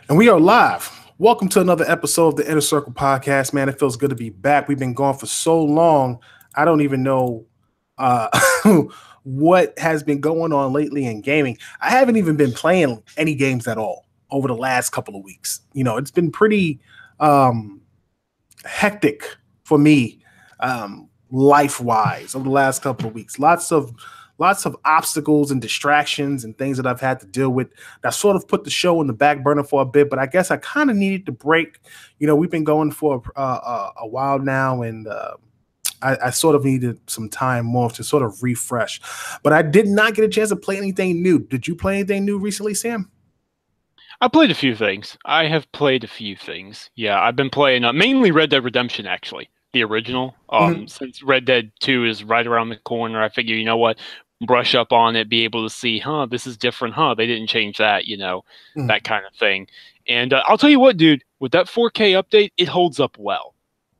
And we are live. Welcome to another episode of the Inner Circle Podcast, man. It feels good to be back. We've been gone for so long. I don't even know uh, what has been going on lately in gaming. I haven't even been playing any games at all over the last couple of weeks. You know, it's been pretty hectic for me, life-wise, over the last couple of weeks. Lots of obstacles and distractions and things that I've had to deal with that sort of put the show in the back burner for a bit. But I guess I kind of needed to break. You know, we've been going for a while now, and I sort of needed some time off to sort of refresh. But I did not get a chance to play anything new. Did you play anything new recently, Sam? I played a few things. I have played a few things. Yeah, I've been playing mainly Red Dead Redemption, actually, the original. Since Red Dead 2 is right around the corner, I figure, you know what, brush up on it, be able to see, this is different, they didn't change that, that kind of thing. And I'll tell you what, dude, with that 4K update, it holds up well.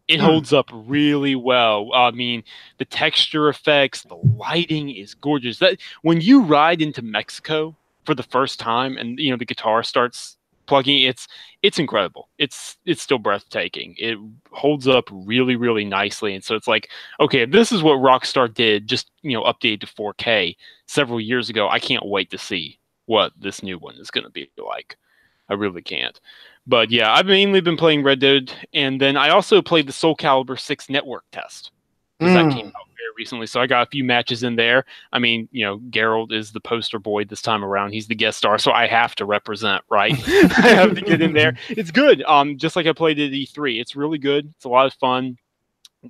It holds up really well. I mean, the texture effects, the lighting is gorgeous. That when you ride into Mexico for the first time and the guitar starts plugging, it's incredible. It's still breathtaking. It holds up really, really nicely. And so it's like, okay, this is what Rockstar did, just updated to 4K several years ago. I can't wait to see what this new one is going to be like. I really can't. But yeah, I've mainly been playing Red Dead, and then I also played the Soul Calibur 6 network test, because that came out very recently. So I got a few matches in there. I mean, Geralt is the poster boy this time around. He's the guest star, so I have to represent, right? I have to get in there. It's good. Just like I played at E3. It's really good. It's a lot of fun.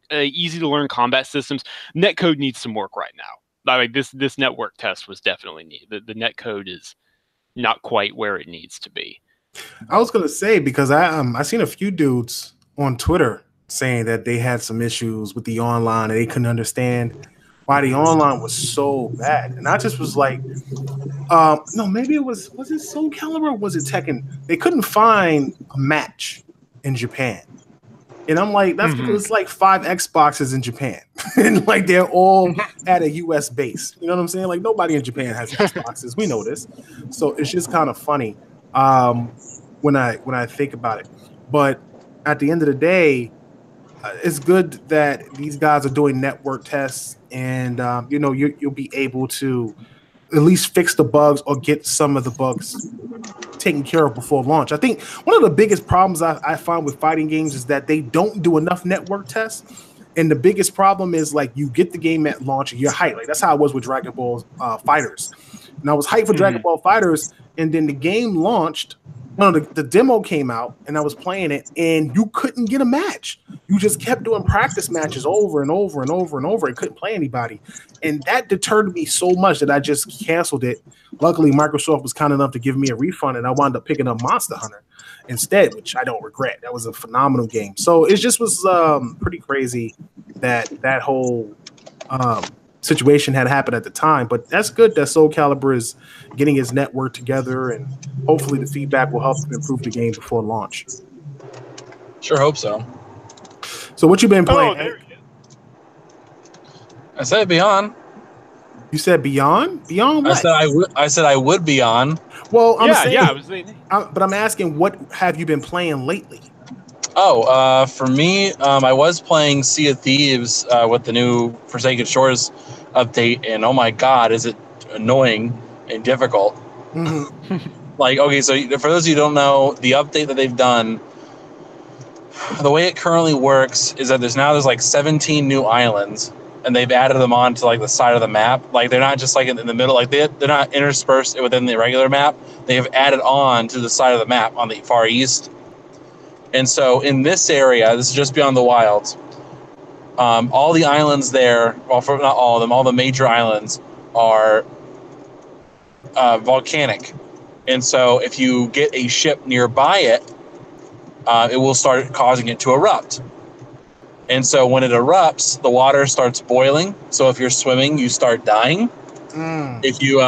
Easy to learn combat systems. Netcode needs some work right now. I mean, this network test was definitely needed. The netcode is not quite where it needs to be. I was gonna say, because I seen a few dudes on Twitter saying that they had some issues with the online and they couldn't understand why the online was so bad. And I just was like, no, maybe was it Soul Calibur or was it Tekken? They couldn't find a match in Japan. And I'm like, that's because it's like 5 Xboxes in Japan. And like they're all at a US base. You know what I'm saying? Like nobody in Japan has Xboxes. We know this. So it's just kind of funny. When I think about it, but at the end of the day, it's good that these guys are doing network tests, and you'll be able to at least fix the bugs or get some of the bugs taken care of before launch. I think one of the biggest problems I find with fighting games is that they don't do enough network tests. And the biggest problem is like you get the game at launch and you're hyped. Like that's how it was with Dragon Ball Fighters. And I was hyped for Dragon Ball Fighters, and then the game launched. No, the demo came out, and I was playing it, and you couldn't get a match. You just kept doing practice matches over and over and over and over, and couldn't play anybody. And that deterred me so much that I just canceled it. Luckily, Microsoft was kind enough to give me a refund, and I wound up picking up Monster Hunter instead, which I don't regret. That was a phenomenal game. So it just was pretty crazy that whole situation had happened at the time, but that's good that Soul Calibur is getting his network together, and hopefully the feedback will help improve the game before launch. Sure hope so. So what you been playing? I said Beyond. You said Beyond? Beyond what? I said I would be on. Well, but I'm asking, what have you been playing lately? Oh, for me, I was playing Sea of Thieves with the new Forsaken Shores update, and oh my god, is it annoying and difficult. Like, okay, so for those of you who don't know, the update that they've done, the way it currently works is that there's like 17 new islands, and they've added them on to like the side of the map. Like they're not just like in the middle, like they're not interspersed within the regular map. They have added on to the side of the map on the far east. And so in this area, this is just beyond the wilds, all the islands there, well, for not all of them, all the major islands are volcanic. And so if you get a ship nearby it, it will start causing it to erupt. And so when it erupts, the water starts boiling. So if you're swimming, you start dying. If you,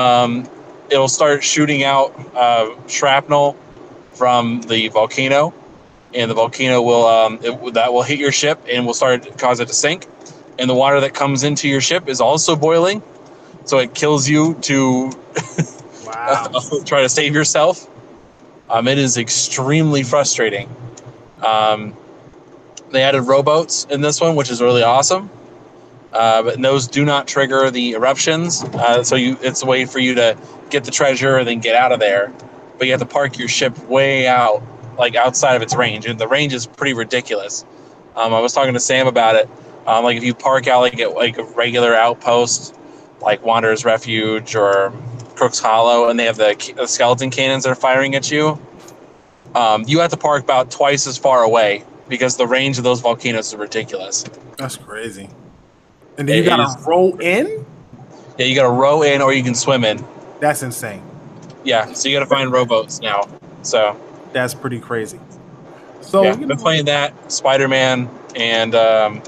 it'll start shooting out shrapnel from the volcano. And the volcano will hit your ship and will cause it to sink. And the water that comes into your ship is also boiling, so it kills you to try to save yourself. It is extremely frustrating. They added rowboats in this one, which is really awesome. But those do not trigger the eruptions, so it's a way for you to get the treasure and then get out of there. But you have to park your ship way out, like outside of its range, and the range is pretty ridiculous. I was talking to Sam about it. Like if you park out like at like a regular outpost, like Wanderer's Refuge or Crook's Hollow, and they have the skeleton cannons that are firing at you, you have to park about twice as far away because the range of those volcanoes is ridiculous. That's crazy. And then you gotta row in? Yeah, you gotta row in or you can swim in. That's insane. Yeah, so you gotta find rowboats now. So that's pretty crazy. So yeah, I've been playing that, Spider-Man, and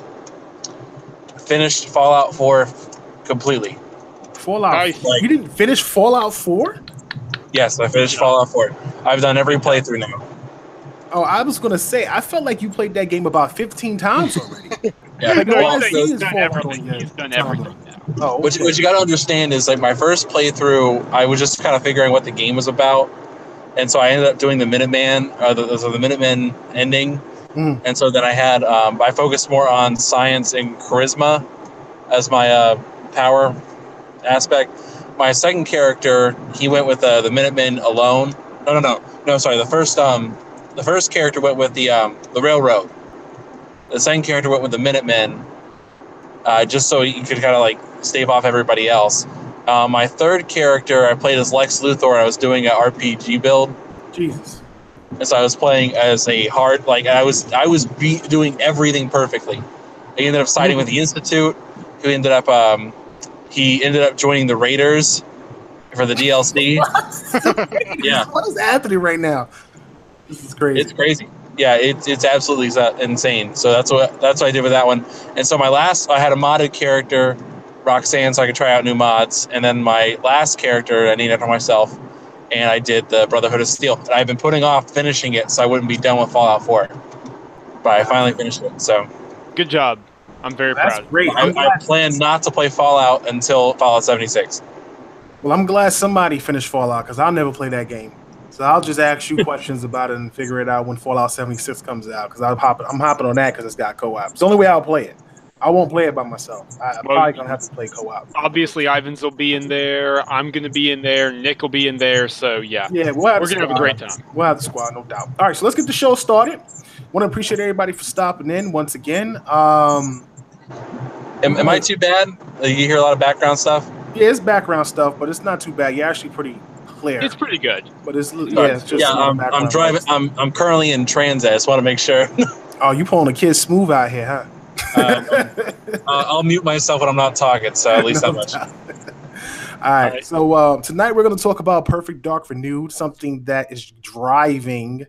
finished Fallout 4 completely. Fallout? Nice. You didn't finish Fallout 4? Yes, I finished Fallout 4. I've done every playthrough now. Oh, I was gonna say, I felt like you played that game about 15 times already. Yeah, like, he's done everything. He's done everything now. Oh, okay. What you got to understand is, like, my first playthrough, I was just kind of figuring what the game was about, and so I ended up doing the Minuteman, the Minuteman ending, and so then I had I focused more on science and charisma as my power aspect. My second character, he went with the Minutemen alone. No. Sorry, the first character went with the railroad. The second character went with the Minutemen, just so you could kind of like stave off everybody else. My third character, I played as Lex Luthor. I was doing an RPG build. Jesus. And so I was playing as a hard, like I was doing everything perfectly. I ended up siding with the Institute, who ended up joining the Raiders for the DLC. Yeah. What is happening right now? This is crazy. It's crazy. Yeah, it's absolutely insane. So that's what I did with that one. And so I had a modded character, Roxanne, so I could try out new mods. And then my last character I named after myself, and I did the Brotherhood of Steel. And I've been putting off finishing it so I wouldn't be done with Fallout 4. But I finally finished it. So good job. I'm very proud. That's great. I plan not to play Fallout until Fallout 76. Well, I'm glad somebody finished Fallout because I'll never play that game. So I'll just ask you questions about it and figure it out when Fallout 76 comes out because I'm hopping on that because it's got co-op. It's the only way I'll play it. I won't play it by myself. I'm probably going to have to play co-op. Obviously, Ivans will be in there. I'm going to be in there. Nick will be in there. So, yeah. Yeah, we're going to have a great time. We'll have the squad, no doubt. All right, so let's get the show started. Want to appreciate everybody for stopping in once again. Am I too bad? You hear a lot of background stuff? Yeah, it's background stuff, but it's not too bad. You're actually pretty clear. It's pretty good. But it's just I'm driving. I'm currently in transit. I just want to make sure. Oh, you pulling a kid smooth out here, huh? I'll mute myself when I'm not talking, so at least that much. All right. So tonight we're going to talk about Perfect Dark Renewed, something that is driving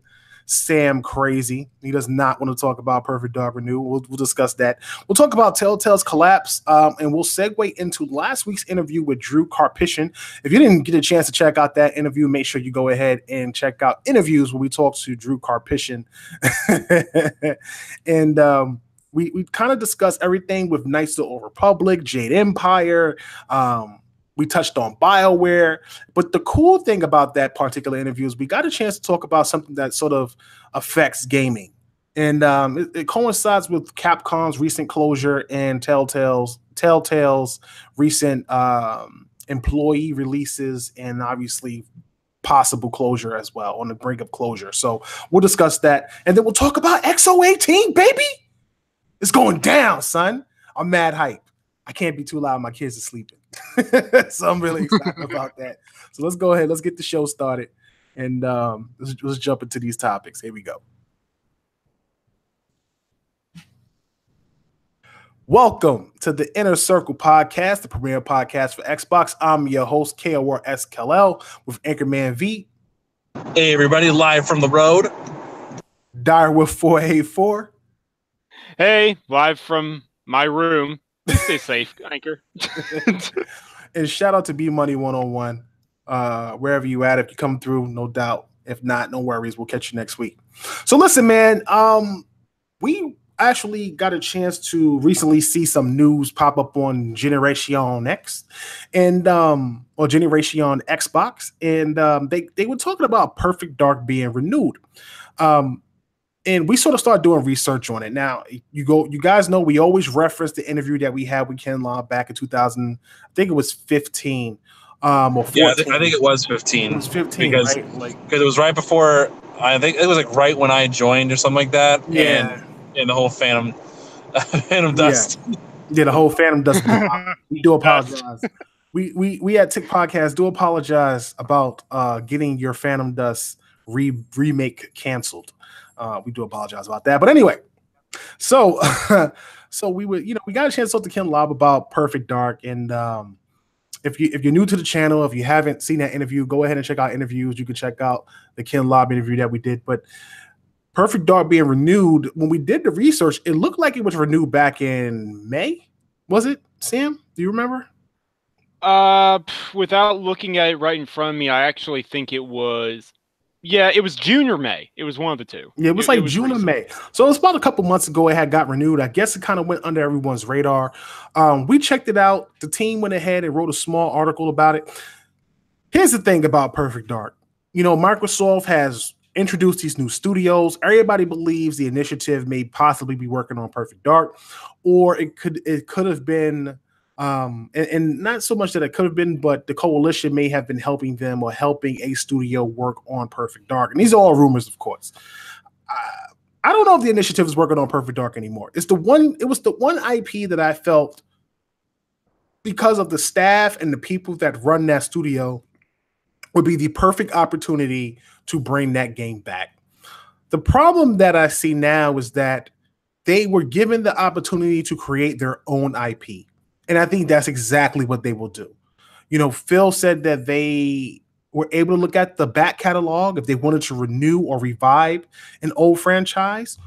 Sam crazy. He does not want to talk about Perfect Dark Renewed. We'll discuss that. We'll talk about Telltale's collapse, and we'll segue into last week's interview with Drew Karpyshyn. If you didn't get a chance to check out that interview, make sure you go ahead and check out interviews where we talk to Drew Karpyshyn. And we kind of discussed everything with Knights of the Old Republic, Jade Empire. We touched on BioWare, but the cool thing about that particular interview is we got a chance to talk about something that sort of affects gaming. And it coincides with Capcom's recent closure and Telltale's recent employee releases and obviously possible closure as well, on the brink of closure. So we'll discuss that. And then we'll talk about XO18, baby. It's going down, son. I'm mad hype. I can't be too loud. My kids are sleeping. So I'm really excited about that. So let's go ahead. Let's get the show started. And let's jump into these topics. Here we go. Welcome to the Inner Circle Podcast, the premier podcast for Xbox. I'm your host, KORSKLL, with Anchorman V. Hey, everybody, live from the road. Direwolf 484. Hey, live from my room. Stay safe, Anchor. And shout out to B Money 101. Wherever you at, if you come through, no doubt. If not, no worries. We'll catch you next week. So listen, man. I actually got a chance to recently see some news pop up on Generation X and or Generation Xbox, and they were talking about Perfect Dark being renewed. Um, and we sort of started doing research on it. Now, you guys know we always reference the interview that we had with Ken Law back in 2000. I think it was 15 or 14. Yeah, I think it was 15. It was 15, because right? Like, it was right before. I think it was like right when I joined or something like that. yeah, And the whole Phantom yeah, Dust. yeah. The whole Phantom Dust. We do apologize. We at Tick Podcast do apologize about getting your Phantom Dust remake canceled. We do apologize about that. But anyway, so so we would, we got a chance to talk to Ken Lobb about Perfect Dark. And if you're new to the channel, if you haven't seen that interview, go ahead and check out interviews. You can check out the Ken Lobb interview that we did. But Perfect Dark being renewed, when we did the research, it looked like it was renewed back in May. Was it, Sam? Do you remember? Without looking at it right in front of me, I actually think it was. Yeah, it was June or May. It was one of the two. Yeah, it was like June or May. So it was about a couple months ago it had got renewed. I guess it kind of went under everyone's radar. We checked it out. The team went ahead and wrote a small article about it. Here's the thing about Perfect Dark. Microsoft has introduced these new studios. Everybody believes the initiative may possibly be working on Perfect Dark, or it could have been and not so much that it could have been, but the coalition may have been helping them or helping a studio work on Perfect Dark. And these are all rumors, of course. I don't know if the initiative is working on Perfect Dark anymore. It was the one IP that I felt, because of the staff and the people that run that studio, would be the perfect opportunity to bring that game back. The problem that I see now is that they were given the opportunity to create their own IP. And I think that's exactly what they will do. Phil said that they were able to look at the back catalog if they wanted to renew or revive an old franchise,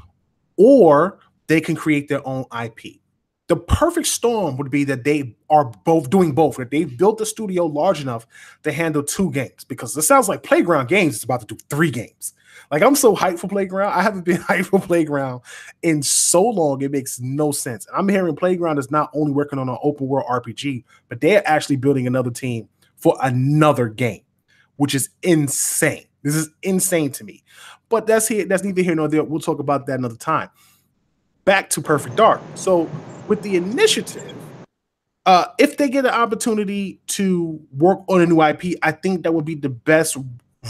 or they can create their own IP. The perfect storm would be that they are both doing both, that they've built a studio large enough to handle 2 games, because it sounds like Playground Games is about to do 3 games. Like, I'm so hyped for Playground. I haven't been hyped for Playground in so long, it makes no sense. I'm hearing Playground is not only working on an open world RPG, but they're actually building another team for another game, which is insane. This is insane to me. But that's neither here nor there. We'll talk about that another time. Back to Perfect Dark. So with the initiative, if they get an opportunity to work on a new IP, I think that would be the best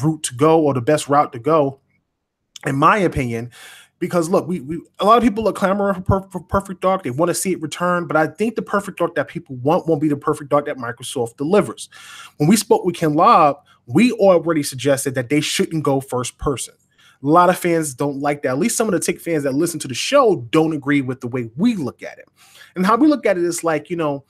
route to go, or the best route to go, in my opinion. Because look, we a lot of people are clamoring for Perfect Dark. They want to see it return, but I think the Perfect Dark that people want won't be the Perfect Dark that Microsoft delivers. When we spoke with Ken Lobb, we already suggested that they shouldn't go first person. A lot of fans don't like that. At least some of the Tick fans that listen to the show don't agree with the way we look at it. And how we look at it is like, you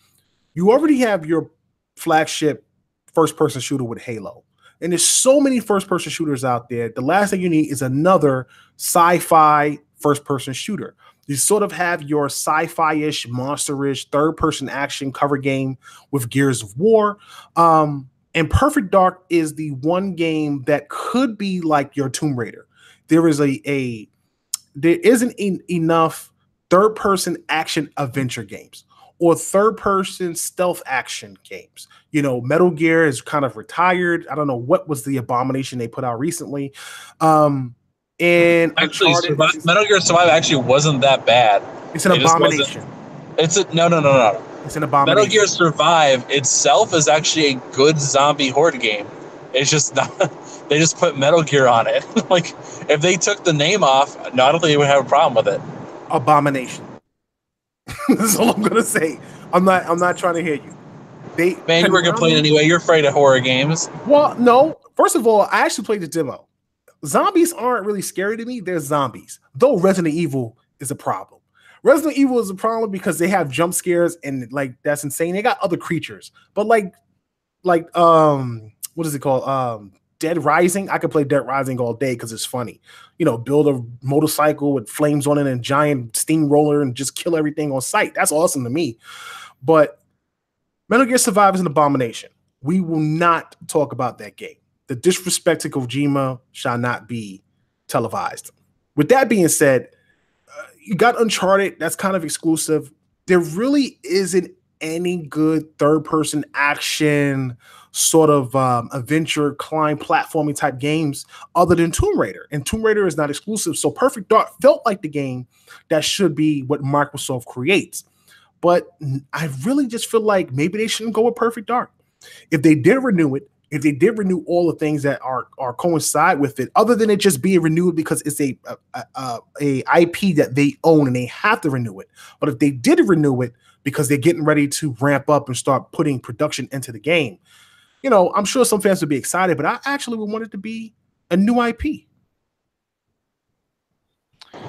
already have your flagship first-person shooter with Halo. And there's so many first-person shooters out there. The last thing you need is another sci-fi first-person shooter. You sort of have your sci-fi-ish, monster-ish, third-person action cover game with Gears of War. And Perfect Dark is the one game that could be like your Tomb Raider. There isn't enough third-person action adventure games or third-person stealth action games. Metal Gear is kind of retired. I don't know what was the abomination they put out recently. And actually, Metal Gear Survive actually wasn't that bad. It's an abomination. No. It's an abomination. Metal Gear Survive itself is actually a good zombie horde game. It's just not. They just put Metal Gear on it. Like, if they took the name off, I don't think they would have a problem with it. Abomination. That's all I'm gonna say. I'm not trying to hear you. Man, you were complaining anyway. You're afraid of horror games. Well, no. First of all, I actually played the demo. Zombies aren't really scary to me. They're zombies. Though Resident Evil is a problem. Resident Evil is a problem because they have jump scares and like that's insane. They got other creatures, but like what is it called? Dead Rising. I could play Dead Rising all day because it's funny. Build a motorcycle with flames on it and giant steamroller and just kill everything on sight. That's awesome to me. But Metal Gear Survive is an abomination. We will not talk about that game. The disrespect to Kojima shall not be televised. With that being said, you got Uncharted, that's kind of exclusive. There really isn't any good third-person action sort of adventure, climb, platforming type games other than Tomb Raider. And Tomb Raider is not exclusive. So Perfect Dark felt like the game that should be what Microsoft creates. But I really just feel like maybe they shouldn't go with Perfect Dark. If they did renew it, if they did renew all the things that are coincide with it, other than it just being renewed because it's a IP that they own and they have to renew it. But if they did renew it because they're getting ready to ramp up and start putting production into the game, you know, I'm sure some fans would be excited, but I actually would want it to be a new IP.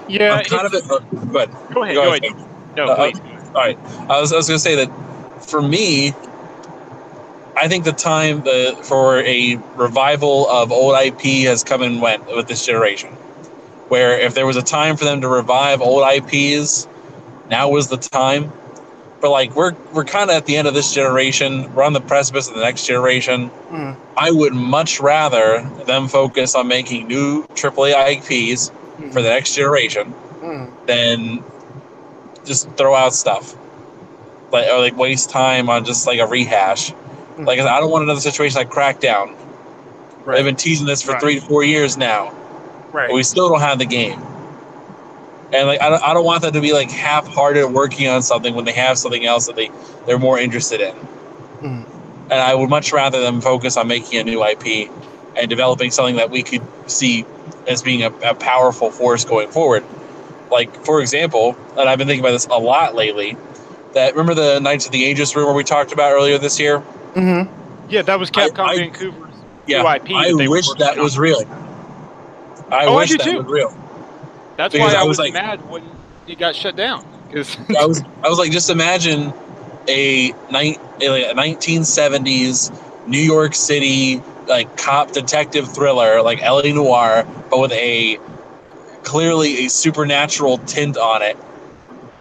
Yeah, I'm kind of it. But go ahead. No, please. All right. I was going to say that for me, I think the time for a revival of old IP has come and went with this generation. Where if there was a time for them to revive old IPs, now was the time. But like we're kind of at the end of this generation. We're on the precipice of the next generation. I would much rather them focus on making new AAA IPs for the next generation than just throw out stuff or like waste time on just like a rehash. Like I don't want another situation like Crackdown. Right. They've been teasing this for 3 to 4 years now. Right. But we still don't have the game. And like I don't want them to be like half-hearted working on something when they have something else that they're more interested in. And I would much rather them focus on making a new IP and developing something that we could see as being a powerful force going forward. Like, for example, and I've been thinking about this a lot lately, that remember the Knights of the Aegis rumor we talked about earlier this year? Yeah, that was Capcom Vancouver's new IP. I wish that was real. I wish that was real. That's because why I was like, mad when it got shut down. I was like, just imagine a 1970s New York City like cop detective thriller like L.A. Noire, but with clearly a supernatural tint on it.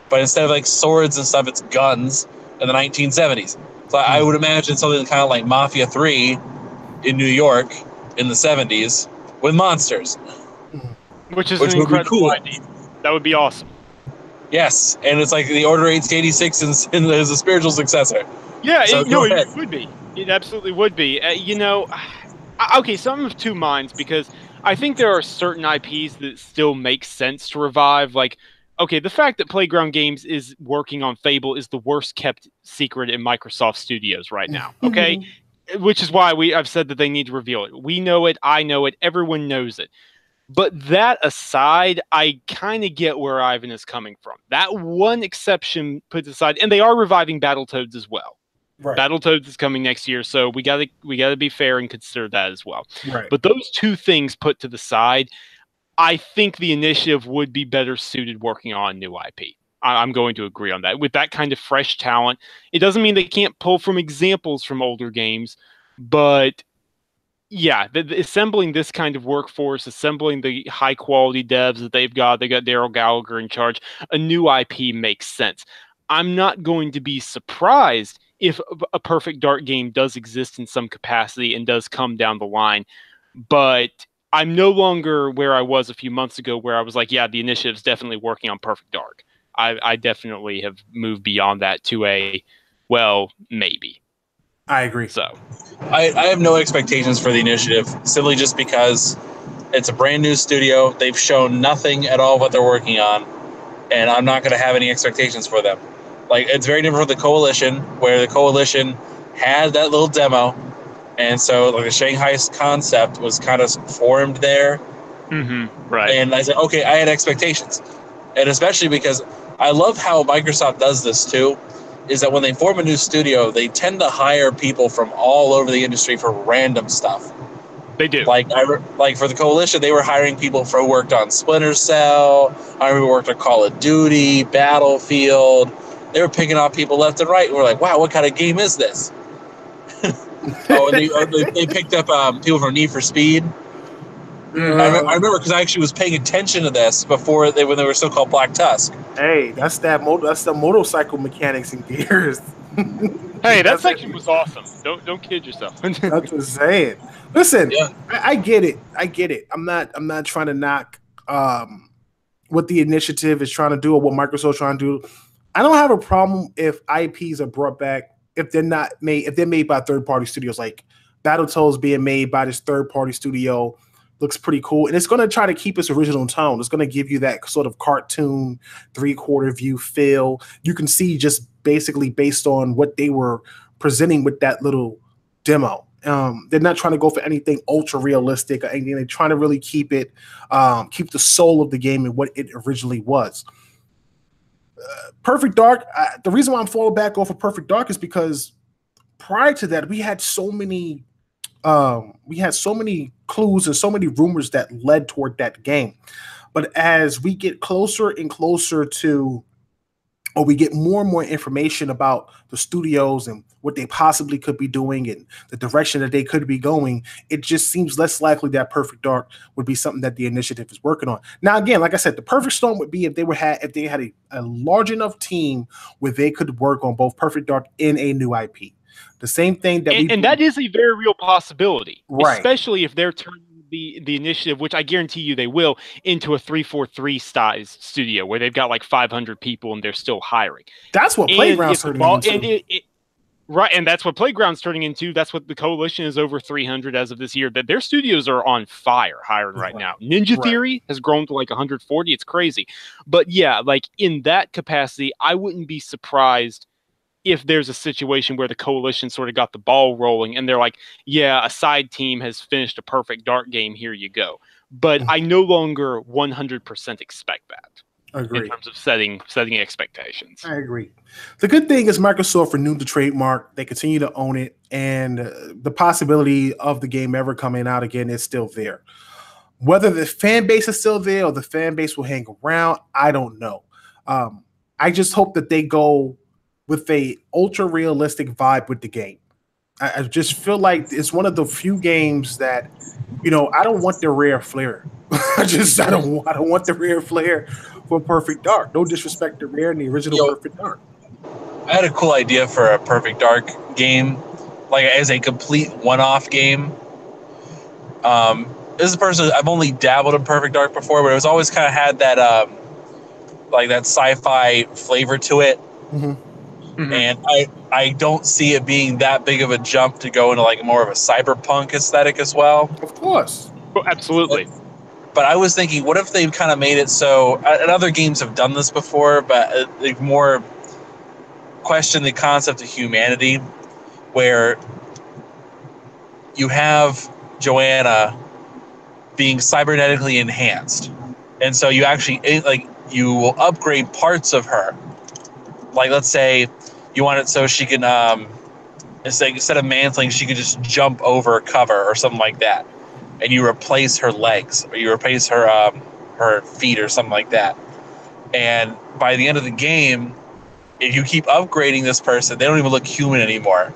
But instead of like swords and stuff, it's guns in the 1970s. So I would imagine something kind of like Mafia 3 in New York in the 70s with monsters. Which is an incredible cool idea. That would be awesome. Yes, and it's like the Order 1886 and is a spiritual successor. Yeah, so it would be. It absolutely would be. Okay, so I'm of two minds because I think there are certain IPs that still make sense to revive. Like, okay, the fact that Playground Games is working on Fable is the worst kept secret in Microsoft Studios right now. Okay, which is why I've said that they need to reveal it. We know it. I know it. Everyone knows it. But that aside, I kind of get where Ivan is coming from. That one exception put aside, and they are reviving Battletoads as well. Right. Battletoads is coming next year, so we gotta be fair and consider that as well. Right. But those two things put to the side, I think the initiative would be better suited working on a new IP. I'm going to agree on that. With that kind of fresh talent, it doesn't mean they can't pull from examples from older games, but yeah, assembling this kind of workforce, assembling the high-quality devs that they got Daryl Gallagher in charge, a new IP makes sense. I'm not going to be surprised if a Perfect Dark game does exist in some capacity and does come down the line, but I'm no longer where I was a few months ago where I was like, yeah, the initiative's definitely working on Perfect Dark. I definitely have moved beyond that to well, maybe. I agree. So I have no expectations for the initiative, simply just because it's a brand new studio. They've shown nothing at all what they're working on, and I'm not going to have any expectations for them. Like, it's very different from the Coalition, where the Coalition had that little demo, and so like the Shanghai concept was kind of formed there. Right. And I said, okay, I had expectations. And especially because I love how Microsoft does this too, is that when they form a new studio, they tend to hire people from all over the industry for random stuff. They do. Like for the Coalition, they were hiring people who worked on Splinter Cell, hiring people who worked on Call of Duty, Battlefield. They were picking off people left and right. And we're like, wow, what kind of game is this? And they picked up people from Need for Speed. I remember because I actually was paying attention to this before when they were still called Black Tusk. Hey, that's the motorcycle mechanics and gears. Hey, that section was awesome. Don't kid yourself. That's what I'm saying. Listen, yeah. I get it. I'm not trying to knock what the initiative is trying to do or what Microsoft is trying to do. I don't have a problem if IPs are brought back if they're made by third-party studios. Like Battletoads being made by this third-party studio looks pretty cool, and it's going to try to keep its original tone. It's going to give you that sort of cartoon 3/4 view feel. You can see just basically based on what they were presenting with that little demo. They're not trying to go for anything ultra realistic or anything. They're trying to really keep it, keep the soul of the game and what it originally was. Perfect Dark. The reason why I'm falling back off of Perfect Dark is because prior to that, we had so many clues and so many rumors that led toward that game. But as we get closer and closer to, or we get more and more information about the studios and what they possibly could be doing and the direction that they could be going, it just seems less likely that Perfect Dark would be something that the initiative is working on. Now, again, like I said, the perfect storm would be if they had a large enough team where they could work on both Perfect Dark and a new IP. The same thing that that is a very real possibility, right? Especially if they're turning the initiative, which I guarantee you they will, into a 343 size studio where they've got like 500 people and they're still hiring. That's what Playground's turning into. Right, and that's what Playground's turning into. That's what the Coalition is, over 300 as of this year. That their studios are on fire hiring right now. Ninja Theory has grown to like 140. It's crazy. But yeah, like in that capacity, I wouldn't be surprised if there's a situation where the Coalition sort of got the ball rolling and they're like, yeah, a side team has finished a Perfect Dark game, here you go. But I no longer 100% expect that. Agree. In terms of setting expectations. I agree. The good thing is Microsoft renewed the trademark. They continue to own it, and the possibility of the game ever coming out again is still there. Whether the fan base is still there or the fan base will hang around, I don't know. I just hope that they go with a ultra realistic vibe with the game. I just feel like it's one of the few games that, I don't want the rare flair. I don't want the rare flair for Perfect Dark. No disrespect to Rare and the original Perfect Dark. I had a cool idea for a Perfect Dark game, like as a complete one-off game. This is a person, I've only dabbled in Perfect Dark before, but it was always kind of had that like that sci-fi flavor to it. Mm-hmm. Mm-hmm. And I don't see it being that big of a jump to go into like more of a cyberpunk aesthetic as well. Of course. Oh, absolutely. But I was thinking, what if they kind of made it so, and other games have done this before, but they've more questioned the concept of humanity, where you have Joanna being cybernetically enhanced. And so you actually, like, you will upgrade parts of her. Like, let's say you want it so she can, instead of mantling, she could just jump over cover or something like that. And you replace her legs, or you replace her feet or something like that. And by the end of the game, if you keep upgrading this person, they don't even look human anymore.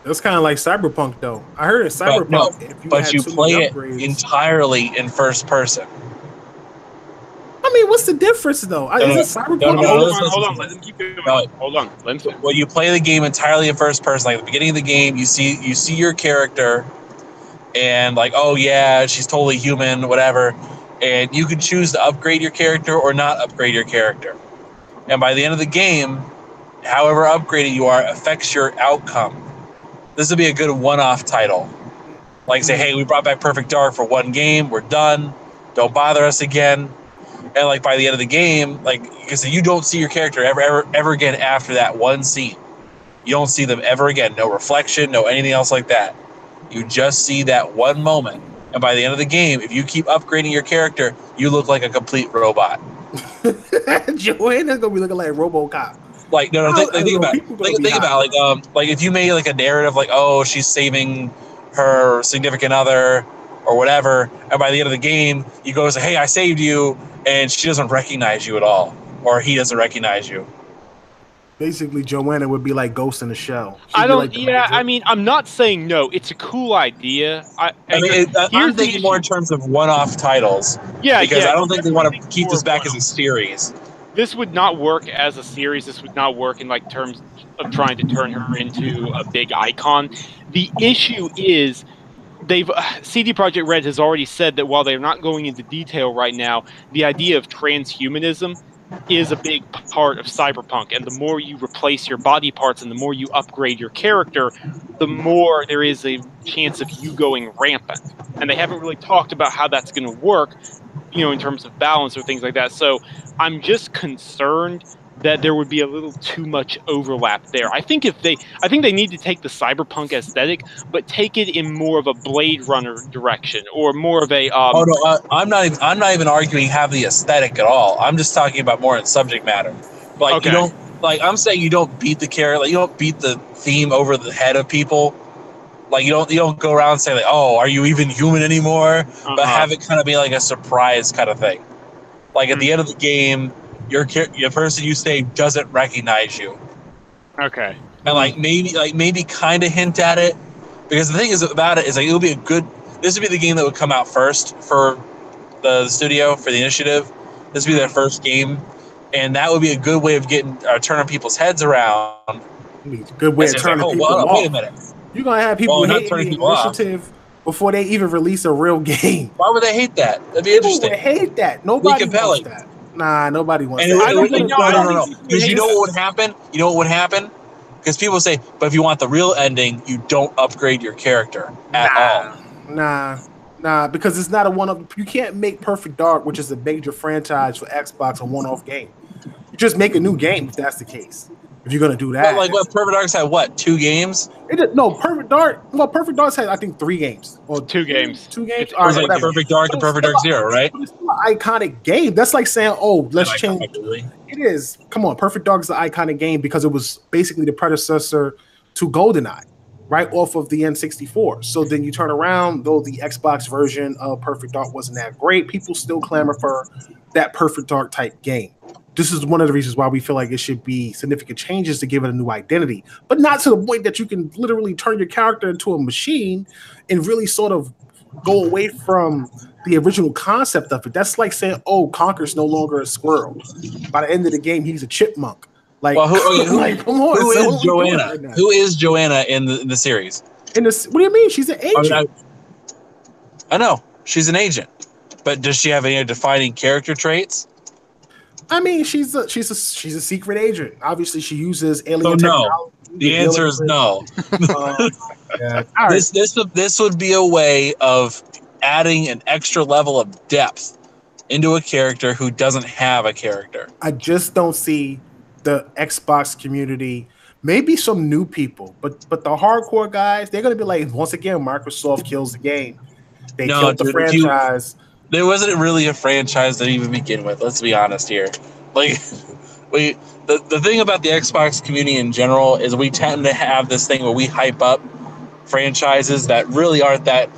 That's kind of like Cyberpunk, though. I heard it's Cyberpunk. But you play it entirely in first person. I mean, what's the difference, though? Is it Cyberpunk? Hold on. Let them keep going. Hold on. Let them. Well, you play the game entirely in first person. Like at the beginning of the game, you see your character, and like, oh yeah, she's totally human, whatever. And you can choose to upgrade your character or not upgrade your character. And by the end of the game, however upgraded you are affects your outcome. This would be a good one-off title. Like say, hey, we brought back Perfect Dark for one game. We're done. Don't bother us again. And like by the end of the game, like because you don't see your character ever again after that one scene. You don't see them ever again. No reflection, no anything else like that. You just see that one moment. And by the end of the game, if you keep upgrading your character, you look like a complete robot. Joanna's gonna be looking like RoboCop. Like no, think about like if you made like a narrative like, oh, she's saving her significant other or whatever, and by the end of the game you go and say, hey, I saved you, and she doesn't recognize you at all, or he doesn't recognize you. Basically, Joanna would be like Ghost in the Shell. I mean, I'm not saying no. It's a cool idea. I'm thinking more in terms of one-off titles. Yeah, because I don't think they want to keep this back as a series. This would not work as a series. This would not work in like terms of trying to turn her into a big icon. The issue is CD Projekt Red has already said that while they're not going into detail right now, the idea of transhumanism is a big part of Cyberpunk, and the more you replace your body parts and the more you upgrade your character, the more there is a chance of you going rampant. And they haven't really talked about how that's going to work, in terms of balance or things like that. So I'm just concerned that there would be a little too much overlap there. I think they need to take the cyberpunk aesthetic, but take it in more of a Blade Runner direction, or more of a. Oh no, I'm not even arguing have the aesthetic at all. I'm just talking about more in subject matter. Like okay. You don't I'm saying you don't beat the character, like you don't beat the theme over the head of people. Like you don't go around saying like, oh, are you even human anymore? But have it kind of be like a surprise kind of thing. Like at the end of the game, your person you save doesn't recognize you. Okay. And maybe kind of hint at it, because the thing is about it is like it would be this would be the game that would come out first for the studio, for the initiative. This would be their first game, and that would be a good way of turning people's heads around. Good way of turning people off. Wait a minute. You're gonna have people hate the initiative before they even release a real game. Why would they hate that? That'd be people interesting. Would hate that. Nobody wants that. Nah, nobody wants that. No. Because you know what would happen? You know what would happen? Because people say, but if you want the real ending, you don't upgrade your character at all. Nah, because it's not a one-off. You can't make Perfect Dark, which is a major franchise for Xbox, a one-off game. You just make a new game if that's the case. If you're gonna do that, what Perfect Dark's had? What, 2 games? Perfect Dark. Well, Perfect Dark's had I think 3 games. Or 2 games. 2 games. All right, like Perfect Dark and Perfect Dark Zero, right? It's still an iconic game. That's like saying, oh, let's change. It is. Come on, Perfect Dark is an iconic game because it was basically the predecessor to GoldenEye, right off of the N64. So then you turn around, though the Xbox version of Perfect Dark wasn't that great, people still clamor for that Perfect Dark type game. This is one of the reasons why we feel like it should be significant changes to give it a new identity, but not to the point that you can literally turn your character into a machine and really sort of go away from the original concept of it. That's like saying, oh, Conker's no longer a squirrel. By the end of the game, he's a chipmunk. Like, come on. Who is Joanna? Who is Joanna in the series? What do you mean? She's an agent. I know. She's an agent. But does she have any defining character traits? I mean, she's a secret agent. Obviously, she uses alien technology. The answer is no. Yeah. All right. This would be a way of adding an extra level of depth into a character who doesn't have a character. I just don't see the Xbox community. Maybe some new people, but the hardcore guys, they're gonna be like, once again, Microsoft kills the game. They killed the franchise. There wasn't really a franchise to even begin with. Let's be honest here. Like, the thing about the Xbox community in general is we tend to have this thing where we hype up franchises that really aren't that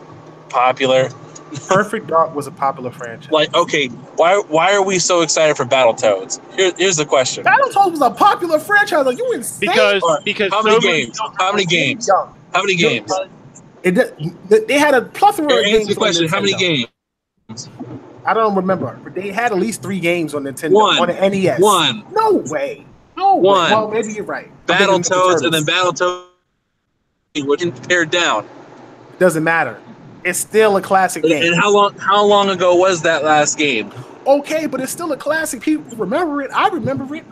popular. Perfect Dark was a popular franchise. Like, okay, why are we so excited for Battletoads? Here's the question. Battletoads was a popular franchise. Like, you insane? Because how many games? How many games? How many games? They had a plethora of games. Answer the question. How many games? I don't remember, but they had at least 3 games on Nintendo, on the NES. One. No way. No way. Well, maybe you're right. Battletoads, and then Battletoads would tear down. Doesn't matter. It's still a classic game. And how long ago was that last game? Okay, but it's still a classic. People remember it. I remember it.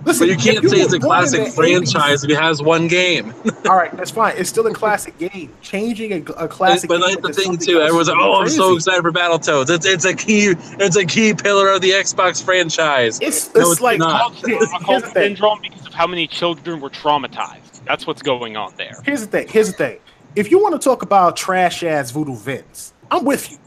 Listen, but you can't say it's a classic franchise if it has 1 game. All right, that's fine. It's still a classic game. Changing a classic but game. But that's the thing too. Everyone's like, "Oh, I'm so excited for Battletoads. It's a key pillar of the Xbox franchise." It's like cult syndrome because of how many children were traumatized. That's what's going on there. Here's the thing. If you want to talk about trash ass Voodoo Vince, I'm with you.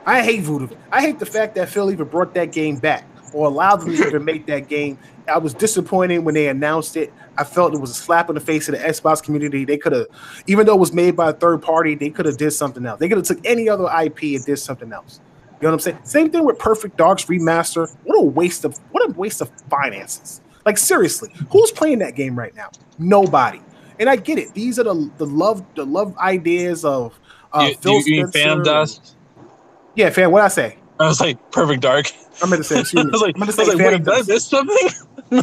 I hate Voodoo. I hate the fact that Phil even brought that game back or allowed them to even make that game. I was disappointed when they announced it. I felt it was a slap in the face of the Xbox community. They could have, even though it was made by a third party, they could have did something else. They could have took any other IP and did something else. You know what I'm saying? Same thing with Perfect Dark's remaster. What a waste of finances. Like, seriously, who's playing that game right now? Nobody. And I get it. These are the love ideas of Phil Spencer. You mean Phantom Dust? Yeah, what did I say? I was like, Perfect Dark. I meant to say, excuse me. I was like, wait, did I miss something?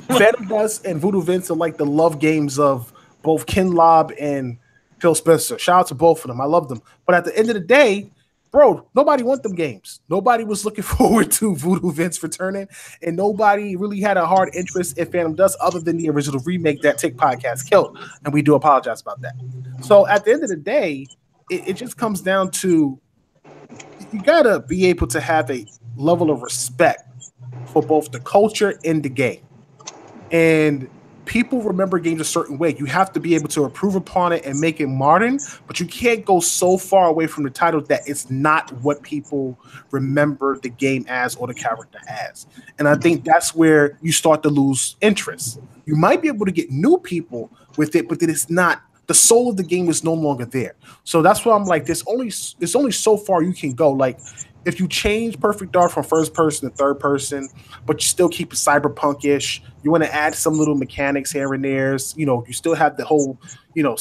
Phantom Dust and Voodoo Vince are like the love games of both Ken Lobb and Phil Spencer. Shout out to both of them. I love them. But at the end of the day, bro, nobody want them games. Nobody was looking forward to Voodoo Vince returning, and nobody really had a hard interest in Phantom Dust other than the original remake that Tick Podcast killed. And we do apologize about that. So at the end of the day, it just comes down to you gotta be able to have a level of respect for both the culture and the game. And people remember games a certain way. You have to be able to improve upon it and make it modern, but you can't go so far away from the title that it's not what people remember the game as or the character as. And I think that's where you start to lose interest. You might be able to get new people with it, but then it's not. The soul of the game is no longer there. So that's why I'm like, there's only so far you can go. Like, if you change Perfect Dark from first person to third person, but you still keep it cyberpunk-ish, you want to add some little mechanics here and there. You know, you still have the whole, you know,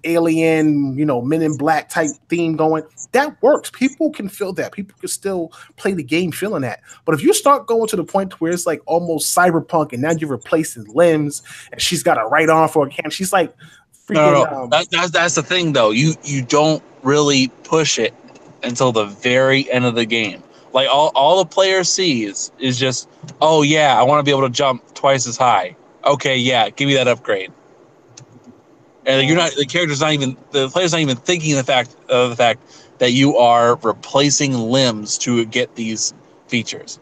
alien, you know, Men in Black type theme going. That works. People can feel that. People can still play the game feeling that. But if you start going to the point where it's like almost cyberpunk, and now you're replacing limbs, and she's got a right arm for a cannon, she's like, freaking, no. That's the thing, though. You don't really push it until the very end of the game. Like all the player sees is just, oh yeah, I want to be able to jump twice as high. Okay, yeah, give me that upgrade. And the player's not even thinking the fact that you are replacing limbs to get these features.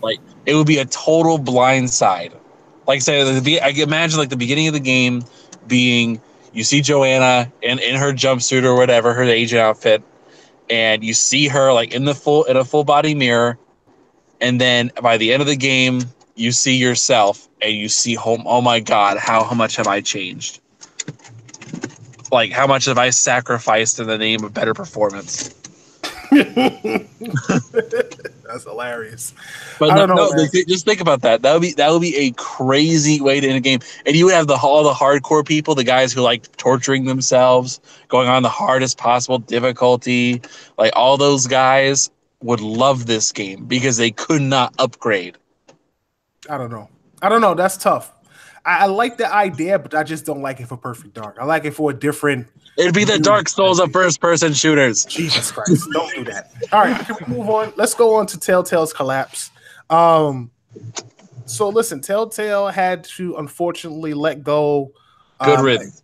Like, it would be a total blindside. Like, say, I can imagine like the beginning of the game being, you see Joanna in her jumpsuit or whatever, her agent outfit, and you see her like in a full body mirror, and then by the end of the game you see yourself and you see home. Oh my god, how much have I changed? Like, how much have I sacrificed in the name of better performance? That's hilarious. But I don't know. Just think about that. That would be a crazy way to end a game. And you would have all the hardcore people, the guys who like torturing themselves, going on the hardest possible difficulty. Like, all those guys would love this game because they could not upgrade. I don't know. That's tough. I like the idea, but I just don't like it for Perfect Dark. I like it for a different. It'd be the Dark Souls of first-person shooters. Jesus Christ! Don't do that. All right, can we move on? Let's go on to Telltale's collapse. So listen, Telltale had to unfortunately let go. Good riddance.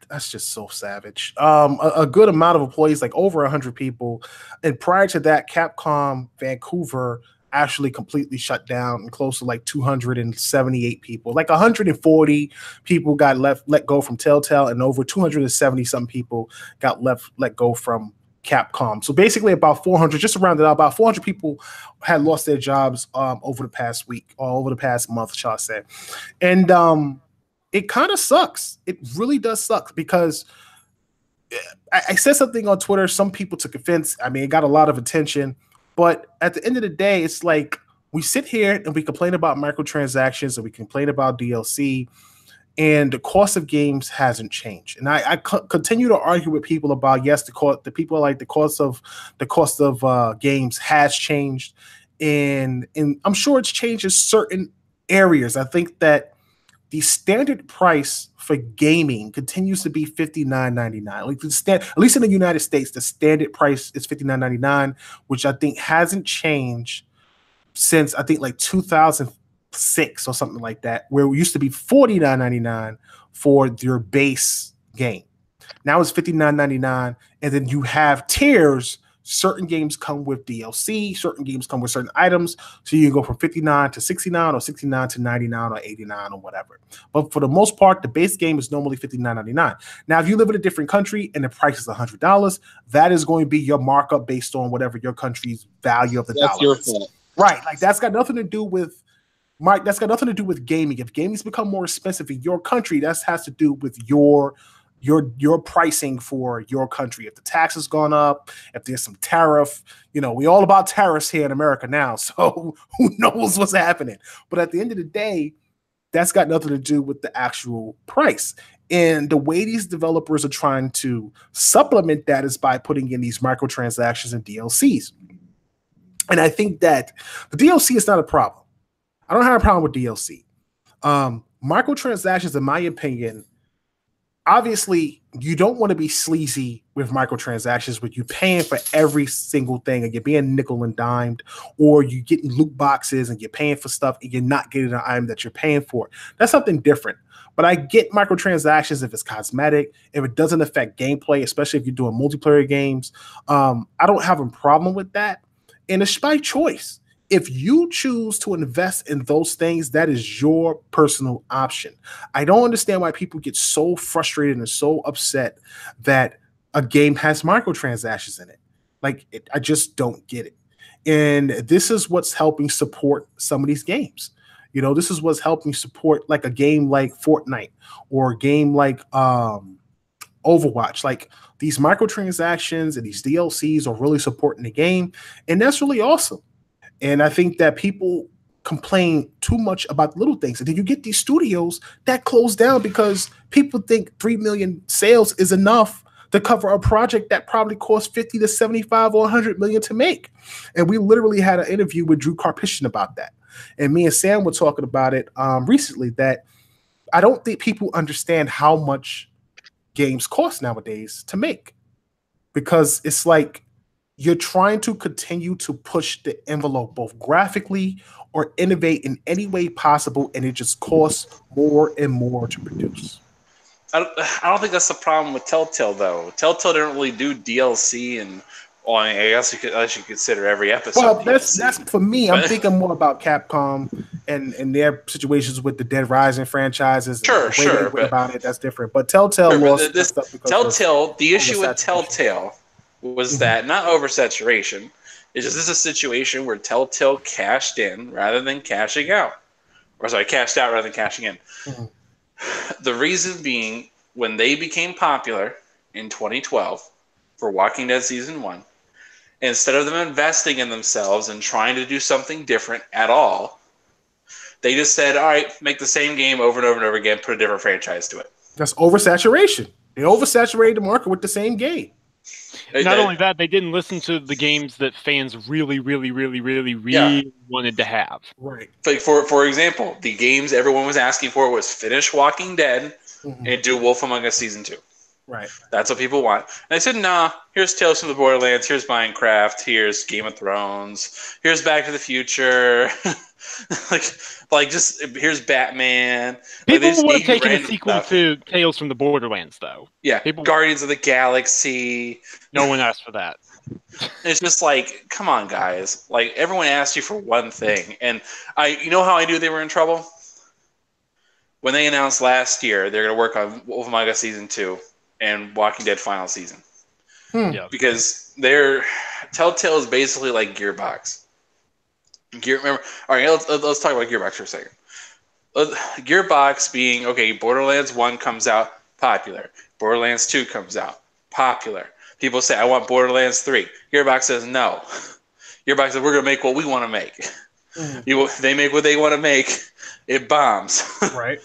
That's just so savage. A good amount of employees, like over 100 people, and prior to that, Capcom Vancouver actually completely shut down, and close to like 278 people. Like 140 people got let go from Telltale, and over 270 some people got let go from Capcom. So basically about 400, just around it out, about 400 people had lost their jobs over the past week, or over the past month, shall I say. And it kind of sucks. It really does suck, because I said something on Twitter. Some people took offense. I mean, it got a lot of attention. But at the end of the day, it's like we sit here and we complain about microtransactions, and we complain about DLC, and the cost of games hasn't changed. And I continue to argue with people about, yes, the people are like the cost of games has changed, and I'm sure it's changed in certain areas. I think that the standard price for gaming continues to be $59.99. Like at least in the United States, the standard price is $59.99, which I think hasn't changed since I think like 2006 or something like that, where it used to be $49.99 for your base game. Now it's $59.99, and then you have tiers. Certain games come with DLC, certain games come with certain items. So you can go from 59 to 69, or 69 to 99, or 89, or whatever. But for the most part, the base game is normally $59.99. Now, if you live in a different country and the price is $100, that is going to be your markup based on whatever your country's value of the dollar is. Right. Like, that's got nothing to do with gaming. If gaming's become more expensive in your country, that has to do with your pricing for your country. If the tax has gone up, if there's some tariff, we all about tariffs here in America now. So who knows what's happening? But at the end of the day, that's got nothing to do with the actual price. And the way these developers are trying to supplement that is by putting in these microtransactions and DLCs. And I think that the DLC is not a problem. I don't have a problem with DLC. Microtransactions, in my opinion, obviously you don't want to be sleazy with microtransactions, but you're paying for every single thing and you're being nickel and dimed, or you getting loot boxes and you're paying for stuff and you're not getting an item that you're paying for. That's something different. But I get microtransactions if it's cosmetic, if it doesn't affect gameplay, especially if you're doing multiplayer games. I don't have a problem with that. And it's by choice. If you choose to invest in those things, that is your personal option. I don't understand why people get so frustrated and so upset that a game has microtransactions in it. I just don't get it. And this is what's helping support some of these games. This is what's helping support like a game like Fortnite or a game like Overwatch. Like these microtransactions and these DLCs are really supporting the game. And that's really awesome. And I think that people complain too much about little things. And then you get these studios that close down because people think 3 million sales is enough to cover a project that probably costs 50 to 75 or 100 million to make. And we literally had an interview with Drew Karpyshyn about that. And me and Sam were talking about it recently, that I don't think people understand how much games cost nowadays to make, because it's like you're trying to continue to push the envelope both graphically or innovate in any way possible, and it just costs more and more to produce. I don't think that's the problem with Telltale, though. Telltale didn't really do DLC, and I guess you could consider every episode. Well, that's for me. I'm thinking more about Capcom and their situations with the Dead Rising franchises. Sure. About it, that's different. But Telltale lost this stuff because Telltale. The issue with Telltale was that not oversaturation. It's just this is a situation where Telltale cashed in rather than cashing out. Or sorry, cashed out rather than cashing in. Mm-hmm. The reason being, when they became popular in 2012 for Walking Dead Season 1, instead of them investing in themselves and trying to do something different at all, they just said, all right, make the same game over and over and over again, put a different franchise to it. That's oversaturation. They oversaturated the market with the same game. Not only that, they didn't listen to the games that fans really wanted to have. Right. Like for example, the games everyone was asking for was finish Walking Dead and do Wolf Among Us Season 2. Right. That's what people want. And I said, nah, here's Tales from the Borderlands, here's Minecraft, here's Game of Thrones, here's Back to the Future. like just here's Batman. People would have taken a sequel to Tales from the Borderlands, though. Yeah, Guardians of the Galaxy. No one asked for that. It's just like, come on, guys. Like, everyone asked you for one thing. And you know how I knew they were in trouble? When they announced last year they're going to work on Wolf Among Us Season 2 and Walking Dead Final Season. Yeah. Because Telltale is basically like Gearbox. All right, let's talk about Gearbox for a second. Gearbox being, okay, Borderlands 1 comes out, popular. Borderlands 2 comes out, popular. People say, I want Borderlands 3. Gearbox says, no. Gearbox says, we're going to make what we want to make. They make what they want to make. It bombs. Right.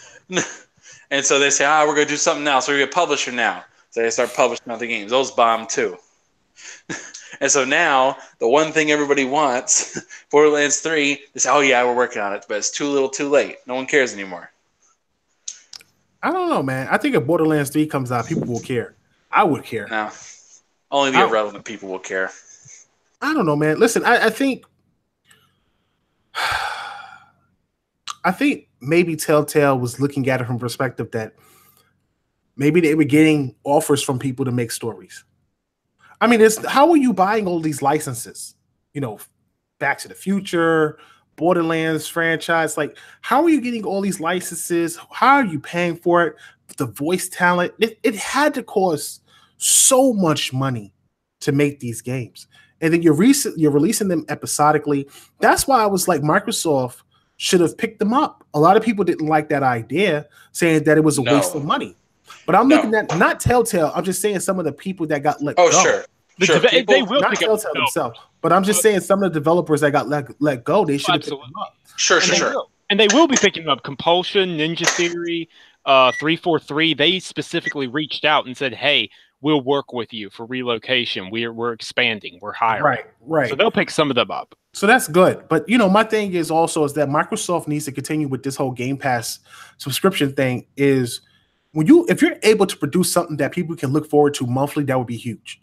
And so they say, we're going to do something else. We're going to be a publisher now. So they start publishing other games. Those bomb too. And so now, the one thing everybody wants, Borderlands 3, is, oh yeah, we're working on it, but it's too little too late. No one cares anymore. I don't know, man. I think if Borderlands 3 comes out, people will care. I would care. No. Only the irrelevant people will care. I don't know, man. Listen, I think maybe Telltale was looking at it from perspective that maybe they were getting offers from people to make stories. I mean, how are you buying all these licenses? Back to the Future, Borderlands franchise. Like, how are you getting all these licenses? How are you paying for it? The voice talent. It had to cost so much money to make these games. And then you're releasing them episodically. That's why I was like, Microsoft should have picked them up. A lot of people didn't like that idea, saying that it was a waste of money. But I'm looking at not Telltale. I'm just saying some of the people that got let go. Oh, sure. They will not Telltale themselves. But I'm just saying some of the developers that got let go, they should have picked them up. Sure. And they will be picking up Compulsion, Ninja Theory, 343. They specifically reached out and said, hey, we'll work with you for relocation. We're expanding. We're hiring. Right. So they'll pick some of them up. So that's good. But, my thing is that Microsoft needs to continue with this whole Game Pass subscription thing is if you're able to produce something that people can look forward to monthly, that would be huge.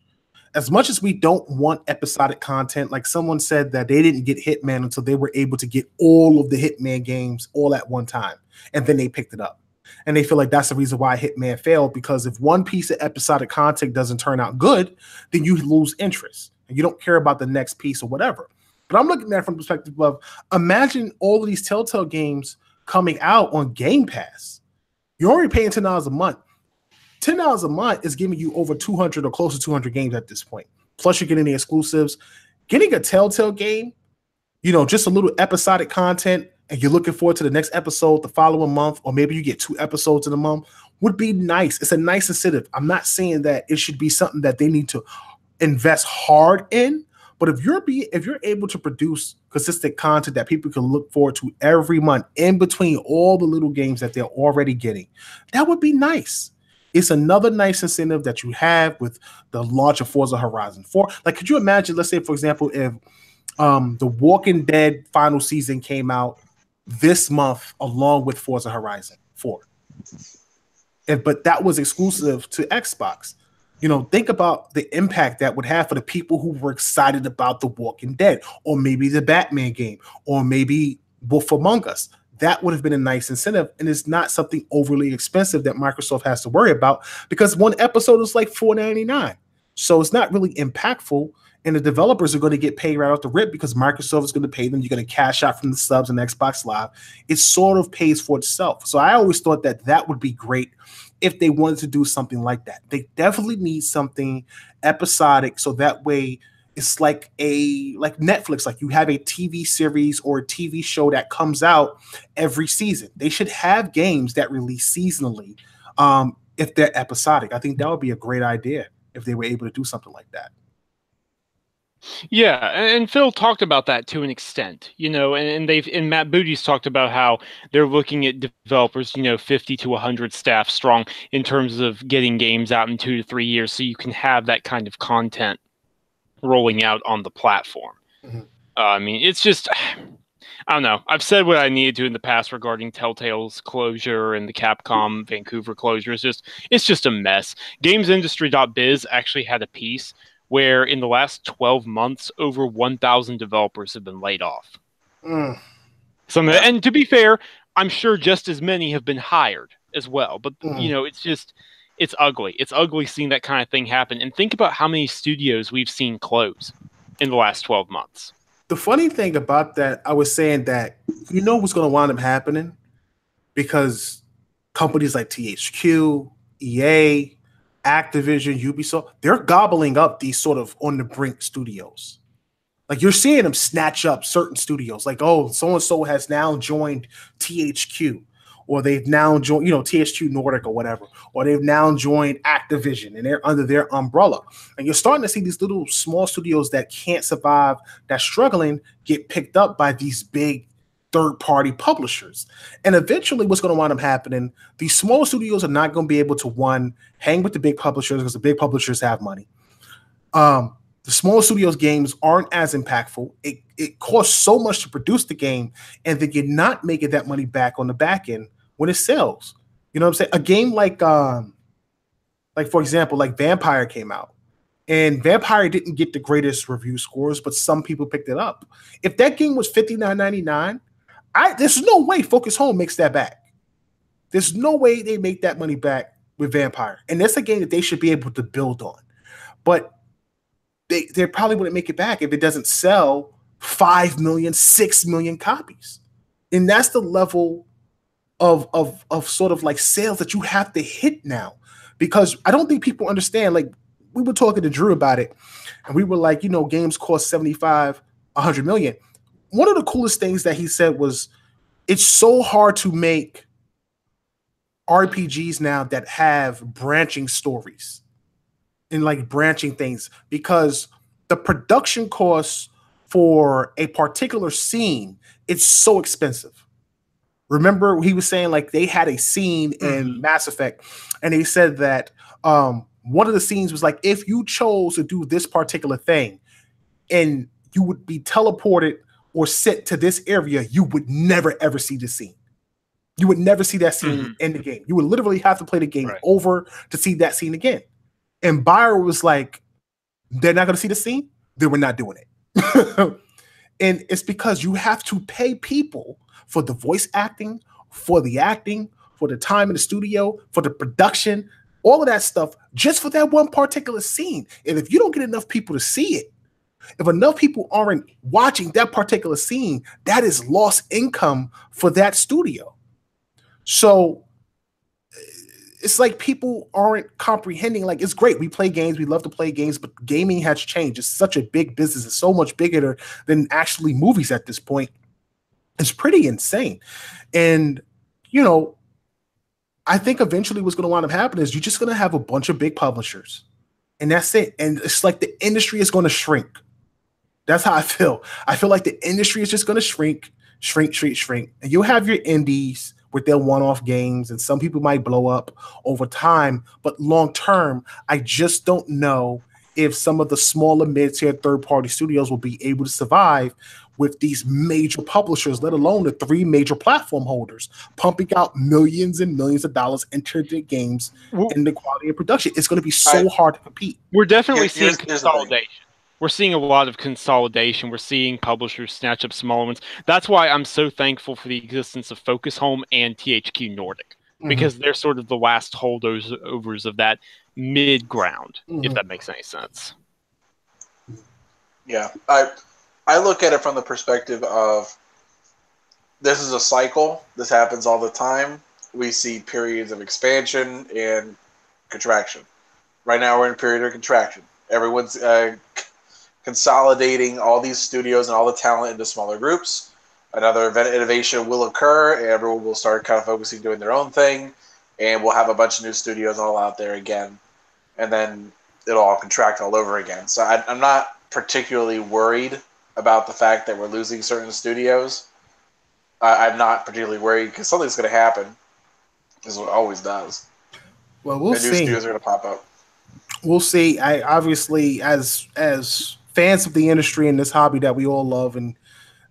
As much as we don't want episodic content, like someone said that they didn't get Hitman until they were able to get all of the Hitman games all at one time, and then they picked it up. And they feel like that's the reason why Hitman failed, because if one piece of episodic content doesn't turn out good, then you lose interest and you don't care about the next piece or whatever. But I'm looking at it from the perspective of, imagine all of these Telltale games coming out on Game Pass. You're already paying $10 a month. $10 a month is giving you over 200 or close to 200 games at this point. Plus, you're getting the exclusives. Getting a Telltale game, just a little episodic content, and you're looking forward to the next episode the following month, or maybe you get 2 episodes in a month, would be nice. It's a nice incentive. I'm not saying that it should be something that they need to invest hard in, but if you're able to produce consistent content that people can look forward to every month in between all the little games that they're already getting, that would be nice. It's another nice incentive that you have with the launch of Forza Horizon 4. Like, could you imagine, let's say, for example, if The Walking Dead final season came out this month along with Forza Horizon 4? But that was exclusive to Xbox. Think about the impact that would have for the people who were excited about The Walking Dead, or maybe the Batman game, or maybe Wolf Among Us. That would have been a nice incentive, and it's not something overly expensive that Microsoft has to worry about, because one episode is like $4.99. So it's not really impactful, and the developers are going to get paid right off the rip because Microsoft is going to pay them. You're going to cash out from the subs and Xbox Live. It sort of pays for itself. So I always thought that would be great if they wanted to do something like that. They definitely need something episodic, so that way it's like Netflix, like you have a TV series or a TV show that comes out every season. They should have games that release seasonally if they're episodic. I think that would be a great idea if they were able to do something like that. Yeah, and Phil talked about that to an extent, and Matt Booty's talked about how they're looking at developers, 50 to 100 staff strong in terms of getting games out in 2 to 3 years, so you can have that kind of content rolling out on the platform. Mm-hmm. I mean, it's just, I don't know. I've said what I needed to in the past regarding Telltale's closure and the Capcom Vancouver closure. It's just a mess. GamesIndustry.biz actually had a piece where in the last 12 months, over 1,000 developers have been laid off. And to be fair, I'm sure just as many have been hired as well. But, it's ugly. It's ugly seeing that kind of thing happen. And think about how many studios we've seen close in the last 12 months. The funny thing about that, I was saying that, what's going to wind up happening? Because companies like THQ, EA, Activision, Ubisoft, they're gobbling up these sort of on the brink studios. Like, you're seeing them snatch up certain studios. Like, oh, so-and-so has now joined THQ, or they've now joined, THQ Nordic or whatever, or they've now joined Activision and they're under their umbrella. And you're starting to see these little small studios that can't survive, that's struggling, get picked up by these big third-party publishers. And eventually what's going to wind up happening, these small studios are not going to be able to, one, hang with the big publishers because the big publishers have money. The small studios games aren't as impactful. It costs so much to produce the game, and then you're not making that money back on the back end when it sells. You know what I'm saying? A game like for example, like Vampire came out, and Vampire didn't get the greatest review scores, but some people picked it up. If that game was $59.99, there's no way Focus Home makes that back. There's no way they make that money back with Vampire. And that's a game that they should be able to build on. But they probably wouldn't make it back if it doesn't sell 5 million, 6 million copies. And that's the level of sort of like sales that you have to hit now. Because I don't think people understand, like, we were talking to Drew about it, and we were like, games cost 75, 100 million. One of the coolest things that he said was, it's so hard to make RPGs now that have branching stories and like branching things, because the production costs for a particular scene, it's so expensive. Remember, he was saying like they had a scene in Mass Effect, and he said that one of the scenes was like, if you chose to do this particular thing and you would be teleported or sent to this area, you would never ever see the scene. You would never see that scene in the game. You would literally have to play the game over to see that scene again. And Bayer was like, they're not going to see the scene. Then we're not doing it. And it's because you have to pay people for the voice acting, for the acting, for the time in the studio, for the production, all of that stuff, just for that one particular scene. And if you don't get enough people to see it, if enough people aren't watching that particular scene, that is lost income for that studio. So it's like people aren't comprehending. Like, it's great. We play games. We love to play games, but gaming has changed. It's such a big business. It's so much bigger than actually movies at this point. It's pretty insane. And, you know, I think eventually what's going to wind up happening is you're just going to have a bunch of big publishers. And that's it. And it's like the industry is going to shrink. That's how I feel. I feel like the industry is just going to shrink. And you'll have your indies with their one-off games, and some people might blow up over time. But long-term, I just don't know if some of the smaller mid-tier third-party studios will be able to survive with these major publishers, let alone the three major platform holders, pumping out millions and millions of dollars into their games and the quality of production. It's going to be so hard to compete. We're definitely seeing consolidation. We're seeing a lot of consolidation. We're seeing publishers snatch up smaller ones. That's why I'm so thankful for the existence of Focus Home and THQ Nordic, because they're sort of the last holdovers of that mid-ground, if that makes any sense. Yeah, I look at it from the perspective of this is a cycle. This happens all the time. We see periods of expansion and contraction. Right now we're in a period of contraction. Everyone's consolidating all these studios and all the talent into smaller groups. Another innovation will occur, and everyone will start kind of focusing doing their own thing, and we'll have a bunch of new studios all out there again, and then it'll all contract all over again. So I'm not particularly worried about the fact that we're losing certain studios. I'm not particularly worried because something's going to happen, as it always does. Well, we'll see. New studios are going to pop up. We'll see. I obviously, as fans of the industry and this hobby that we all love and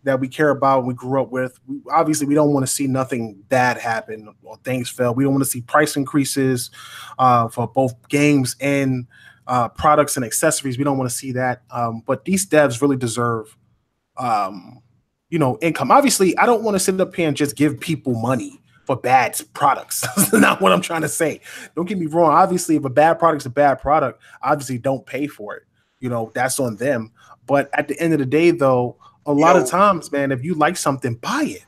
that we care about and we grew up with, we don't want to see nothing bad happen or things fail. We don't want to see price increases for both games and products and accessories. We don't want to see that. But these devs really deserve, income. Obviously, I don't want to sit up here and just give people money for bad products. That's not what I'm trying to say. Don't get me wrong. Obviously, if a bad product is a bad product, obviously don't pay for it. That's on them. But at the end of the day, though, a lot of times, man, if you like something, buy it.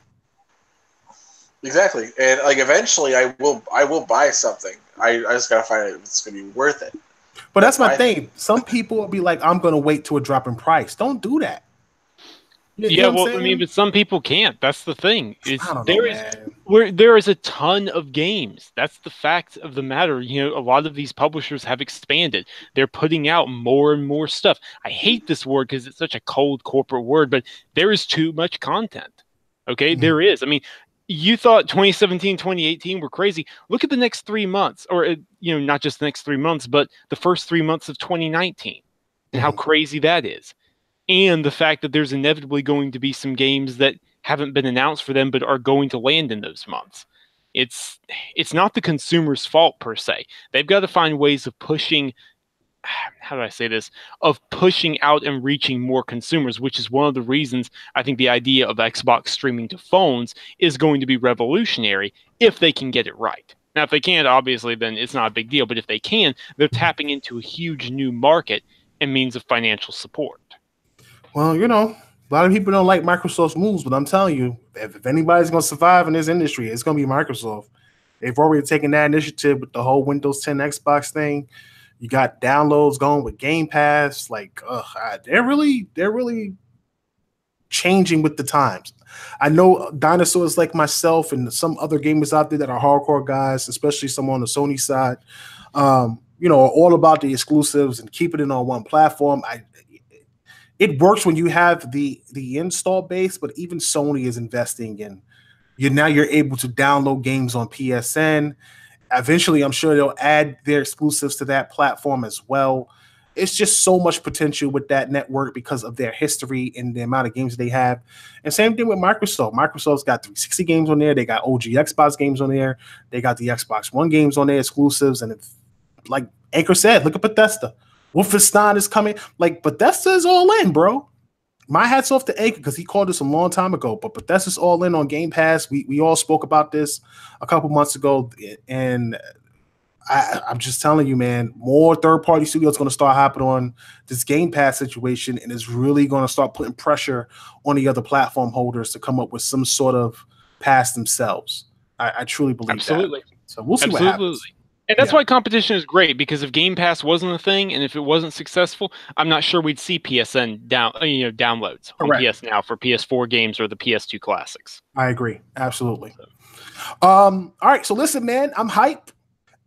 Exactly. And like eventually I will buy something. I just gotta find out if it's gonna be worth it. But that's my thing. Some people will be like, I'm gonna wait to a drop in price. Don't do that. But some people can't. That's the thing. There is a ton of games. That's the fact of the matter. A lot of these publishers have expanded. They're putting out more and more stuff. I hate this word because it's such a cold corporate word, but there is too much content. Okay, there is. I mean, you thought 2017, 2018 were crazy. Look at the next 3 months, or not just the next 3 months, but the first 3 months of 2019, and how crazy that is. And the fact that there's inevitably going to be some games that haven't been announced for them but are going to land in those months. It's not the consumer's fault per se. They've got to find ways of pushing, how do I say this, of pushing out and reaching more consumers, which is one of the reasons I think the idea of Xbox streaming to phones is going to be revolutionary if they can get it right. Now, if they can't, obviously, then it's not a big deal. But if they can, they're tapping into a huge new market and means of financial support. Well, a lot of people don't like Microsoft's moves, but I'm telling you, if anybody's going to survive in this industry, it's going to be Microsoft. They've already taken that initiative with the whole Windows 10 Xbox thing. You got downloads going with Game Pass. Like, they're really changing with the times. I know dinosaurs like myself and some other gamers out there that are hardcore guys, especially some on the Sony side, are all about the exclusives and keeping it on one platform. It works when you have the install base, but even Sony is investing in you're able to download games on PSN. Eventually, I'm sure they'll add their exclusives to that platform as well. it's just so much potential with that network because of their history and the amount of games they have. And same thing with Microsoft. Microsoft's got 360 games on there. They got OG Xbox games on there. They got the Xbox One games on there, exclusives. And it's, like Anchor said, look at Bethesda. Wolfenstein is coming. Like, Bethesda is all in, bro. My hat's off to Anchor because he called us a long time ago. But Bethesda's all in on Game Pass. We all spoke about this a couple months ago, and I'm just telling you, man, more third-party studios going to start hopping on this Game Pass situation, and it's really going to start putting pressure on the other platform holders to come up with some sort of pass themselves. I truly believe that. So we'll see what happens. And that's why competition is great, because if Game Pass wasn't a thing and if it wasn't successful, I'm not sure we'd see PSN downloads on PS Now for PS4 games or the PS2 classics. I agree. Absolutely. All right. So listen, man, I'm hyped.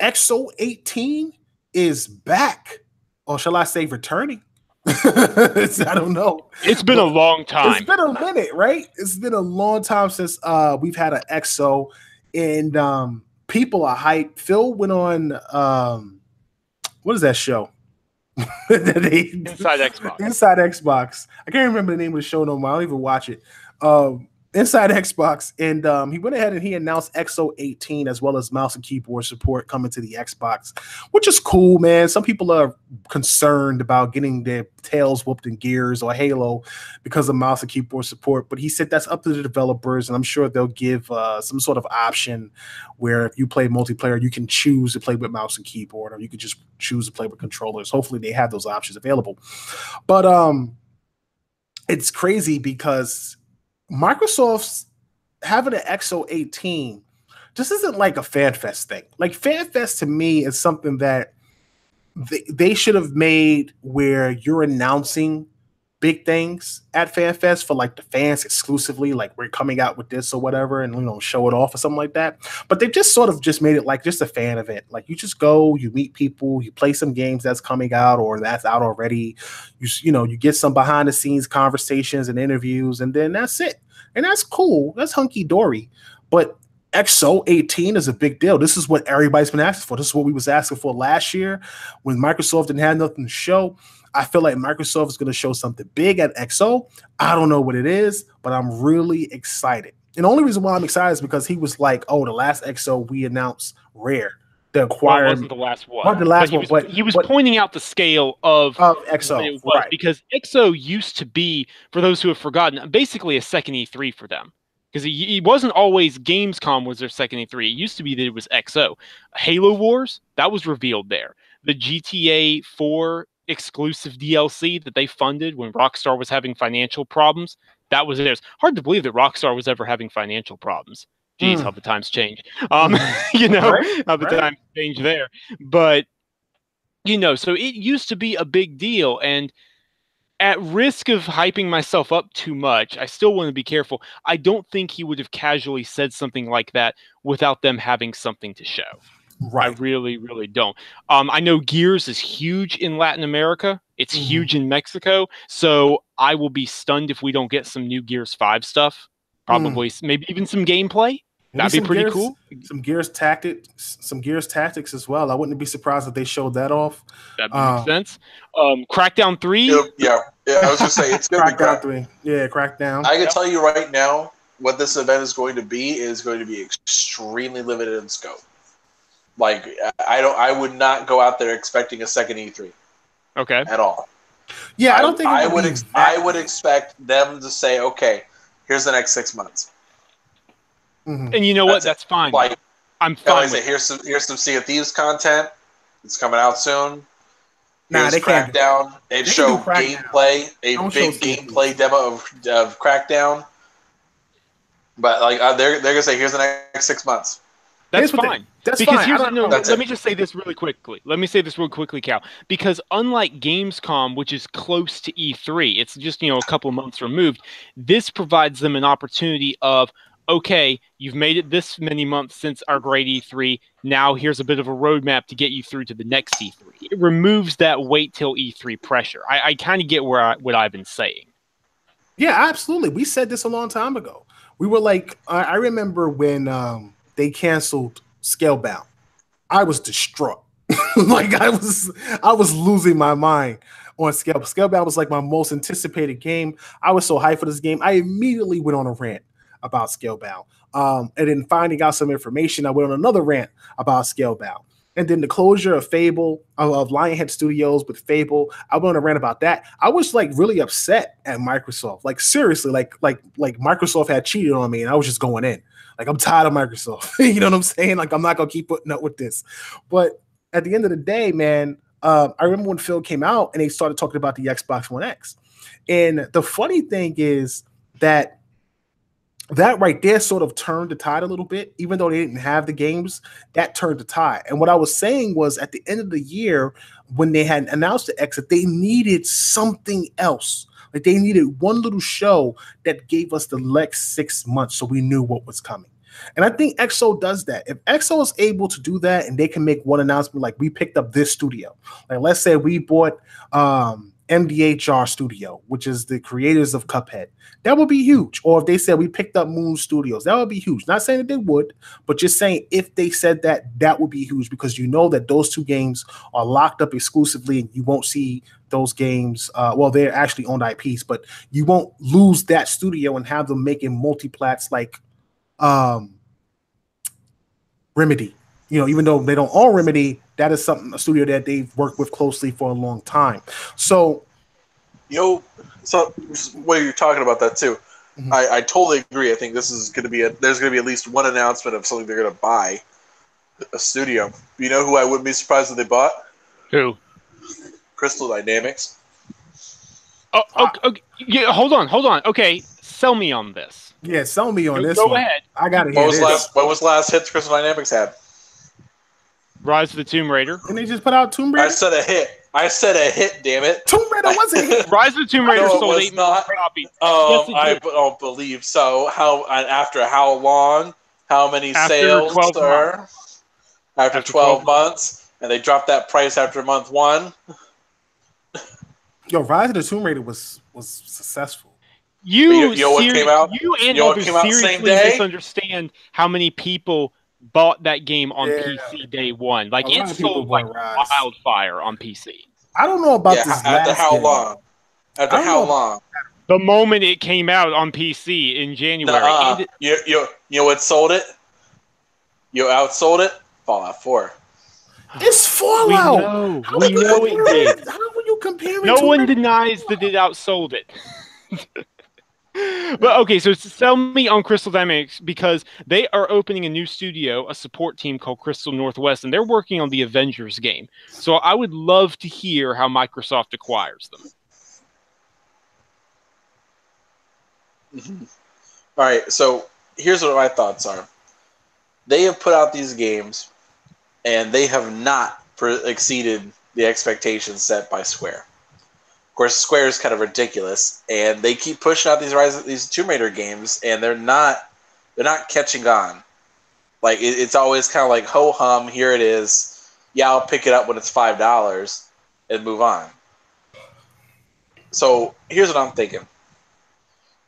XO18 is back. Or shall I say returning? I don't know. It's been a long time. It's been a minute, right? It's been a long time since we've had an XO, and people are hyped. Phil went on what is that show? Inside Xbox. Inside Xbox. I can't remember the name of the show no more. I don't even watch it. Inside Xbox, and he went ahead and he announced XO18 as well as mouse and keyboard support coming to the Xbox, which is cool, man. Some people are concerned about getting their tails whooped in Gears or Halo because of mouse and keyboard support, but he said that's up to the developers, and I'm sure they'll give some sort of option where if you play multiplayer, you can choose to play with mouse and keyboard, or you could just choose to play with controllers. Hopefully they have those options available. But it's crazy because Microsoft's having an XO18 just isn't like a FanFest thing. Like, FanFest to me is something that they should have made where you're announcing big things at FanFest for like the fans exclusively, like we're coming out with this or whatever, and show it off or something like that. But they just sort of just made it like just a fan event. Like, you just go, you meet people, you play some games that's coming out or that's out already. You get some behind the scenes conversations and interviews, and then that's it. And that's cool. That's hunky dory. But XO18 is a big deal. This is what everybody's been asking for. This is what we was asking for last year when Microsoft didn't have nothing to show. I feel like Microsoft is going to show something big at XO. I don't know what it is, but I'm really excited. And the only reason why I'm excited is because he was like, oh, the last XO we announced Rare. The acquired, wasn't the last one. Not the last one, but he was pointing out the scale of XO, right? Because XO used to be, for those who have forgotten, basically a second E3 for them. Because it wasn't always Gamescom was their second E3. It used to be that it was XO. Halo Wars, that was revealed there. The GTA 4 exclusive DLC that they funded when Rockstar was having financial problems, that was theirs. Hard to believe that Rockstar was ever having financial problems. Geez, how the times change. How the times change there. But, so it used to be a big deal. And at risk of hyping myself up too much, I still want to be careful. I don't think he would have casually said something like that without them having something to show. Right. I really, really don't. I know Gears is huge in Latin America. It's huge in Mexico. So I will be stunned if we don't get some new Gears 5 stuff. Probably maybe even some gameplay. That'd be pretty cool. Some Gears tactics as well. I wouldn't be surprised if they showed that off. That makes sense. Crackdown 3. Yeah. I was just saying it's going to be Crackdown 3. Yeah, Crackdown. I can tell you right now what this event is going to be extremely limited in scope. Like, I would not go out there expecting a second E3. Okay. At all. Yeah, I don't think I would expect them to say, okay, here's the next 6 months. Mm-hmm. And you know what? That's fine. Like, I'm fine. Here's some Sea of Thieves content. It's coming out soon. They can't. Crackdown. They'd show gameplay, big gameplay demo of Crackdown. But they're gonna say, here's the next 6 months. That's fine. That's fine. Let me just say this really quickly. Cal. Because unlike Gamescom, which is close to E3, it's just a couple months removed. This provides them an opportunity of, okay, you've made it this many months since our great E3. Now here's a bit of a roadmap to get you through to the next E3. It removes that wait till E3 pressure. I kind of get what I've been saying. Yeah, absolutely. We said this a long time ago. We were like, I remember when they canceled Scalebound. I was distraught. Like I was losing my mind on Scalebound. Scalebound was like my most anticipated game. I was so hyped for this game. I immediately went on a rant about Scalebound. And then finding out some information, I went on another rant about Scalebound. And then the closure of Fable, of Lionhead Studios with Fable, I went on a rant about that. I was like really upset at Microsoft. Like seriously, like Microsoft had cheated on me, and I was just going in. Like I'm tired of Microsoft. You know what I'm saying? Like I'm not gonna keep putting up with this. But at the end of the day, man, I remember when Phil came out and they started talking about the Xbox One X. And the funny thing is that right there sort of turned the tide a little bit, even though they didn't have the games, that turned the tide. And what I was saying was at the end of the year, when they had announced the X, that they needed something else. Like they needed one little show that gave us the next 6 months so we knew what was coming. And I think XO does that. If XO is able to do that and they can make one announcement like we picked up this studio, like let's say we bought MDHR Studio, which is the creators of Cuphead, that would be huge. Or if they said we picked up Moon Studios, that would be huge. Not saying that they would, but just saying if they said that, that would be huge because you know that those two games are locked up exclusively and you won't see those games. Well, they're actually owned IPs, but you won't lose that studio and have them making multiplats like Remedy. You know, even though they don't own Remedy, that is a studio that they've worked with closely for a long time. So, so what you're talking about that too, I totally agree. I think this is going to be there's going to be at least one announcement of something they're going to buy, a studio. You know who I wouldn't be surprised if they bought? Who? Crystal Dynamics. Oh, okay. Yeah, hold on. Okay, sell me on this. Yeah, sell me on this. Go ahead. I got to hear this. What was the last hit Crystal Dynamics had? Rise of the Tomb Raider. And they just put out Tomb Raider? I said a hit, damn it. Tomb Raider wasn't a hit. Rise of the Tomb Raider sold 8 million copies. Yes, I don't believe so. After how long? How many sales? 12 months. After 12 months? And they dropped that price after month 1? Yo, Rise of the Tomb Raider was successful. You came out? You and Others seriously misunderstand how many people bought that game on PC day one. Like it sold like wildfire on PC. I don't know about this. After how long? After how long? The moment it came out on PC in January. You know what sold it? You outsold it? Fallout 4. It's Fallout. We know it did. How would you compare it? No one denies that it outsold it. But okay, so sell me on Crystal Dynamics because they are opening a new studio, a support team called Crystal Northwest, and they're working on the Avengers game. So I would love to hear how Microsoft acquires them. All right, so here's what my thoughts are. They have put out these games, and they have not exceeded the expectations set by Square. Of course, Square is kind of ridiculous, and they keep pushing out these Tomb Raider games, and they're not catching on. Like it's always kind of like ho hum, here it is. Yeah, I'll pick it up when it's $5 and move on. So here's what I'm thinking.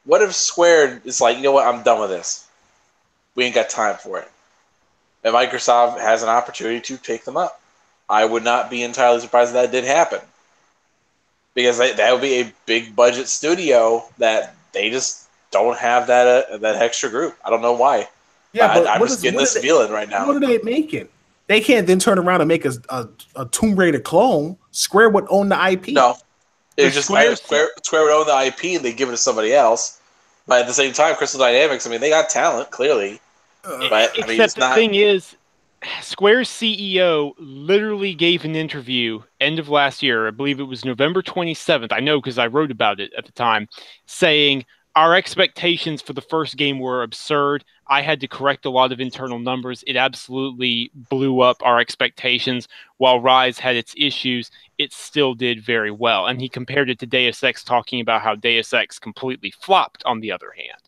What if Square is like, you know what, I'm done with this. We ain't got time for it. And Microsoft has an opportunity to take them up. I would not be entirely surprised if that did happen. Because that would be a big budget studio that they just don't have that extra group. I don't know why. Yeah, I'm just getting this feeling right now. What are they making? They can't then turn around and make a Tomb Raider clone. Square would own the IP. No, it's just Square would own the IP and they give it to somebody else. But at the same time, Crystal Dynamics, I mean, they got talent clearly. Except the thing is, Square's CEO literally gave an interview end of last year. I believe it was November 27th. I know because I wrote about it at the time, saying our expectations for the first game were absurd. I had to correct a lot of internal numbers. It absolutely blew up our expectations. While Rise had its issues, it still did very well. And he compared it to Deus Ex, talking about how Deus Ex completely flopped on the other hand.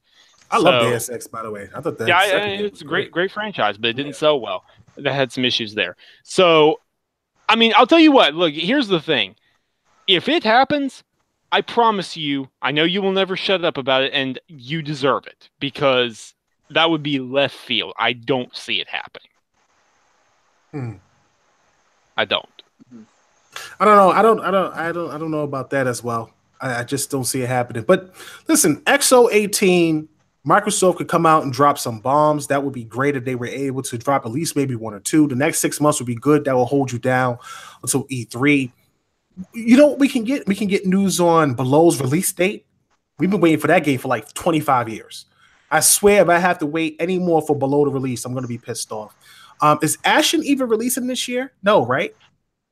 I love Deus Ex, by the way. I thought that. Yeah, it's a great franchise, but it didn't sell well. That had some issues there. So, I mean, I'll tell you what. Look, here's the thing. If it happens, I promise you, I know you will never shut up about it, and you deserve it, because that would be left field. I don't see it happening. I don't. I don't know. I don't know about that as well. I just don't see it happening. But listen, XO18, Microsoft could come out and drop some bombs. That would be great if they were able to drop at least maybe one or two. The next 6 months would be good. That will hold you down until E3. You know what we can get? We can get news on Below's release date. We've been waiting for that game for like 25 years. I swear, if I have to wait any more for Below to release, I'm going to be pissed off. Is Ashen even releasing this year? No, right?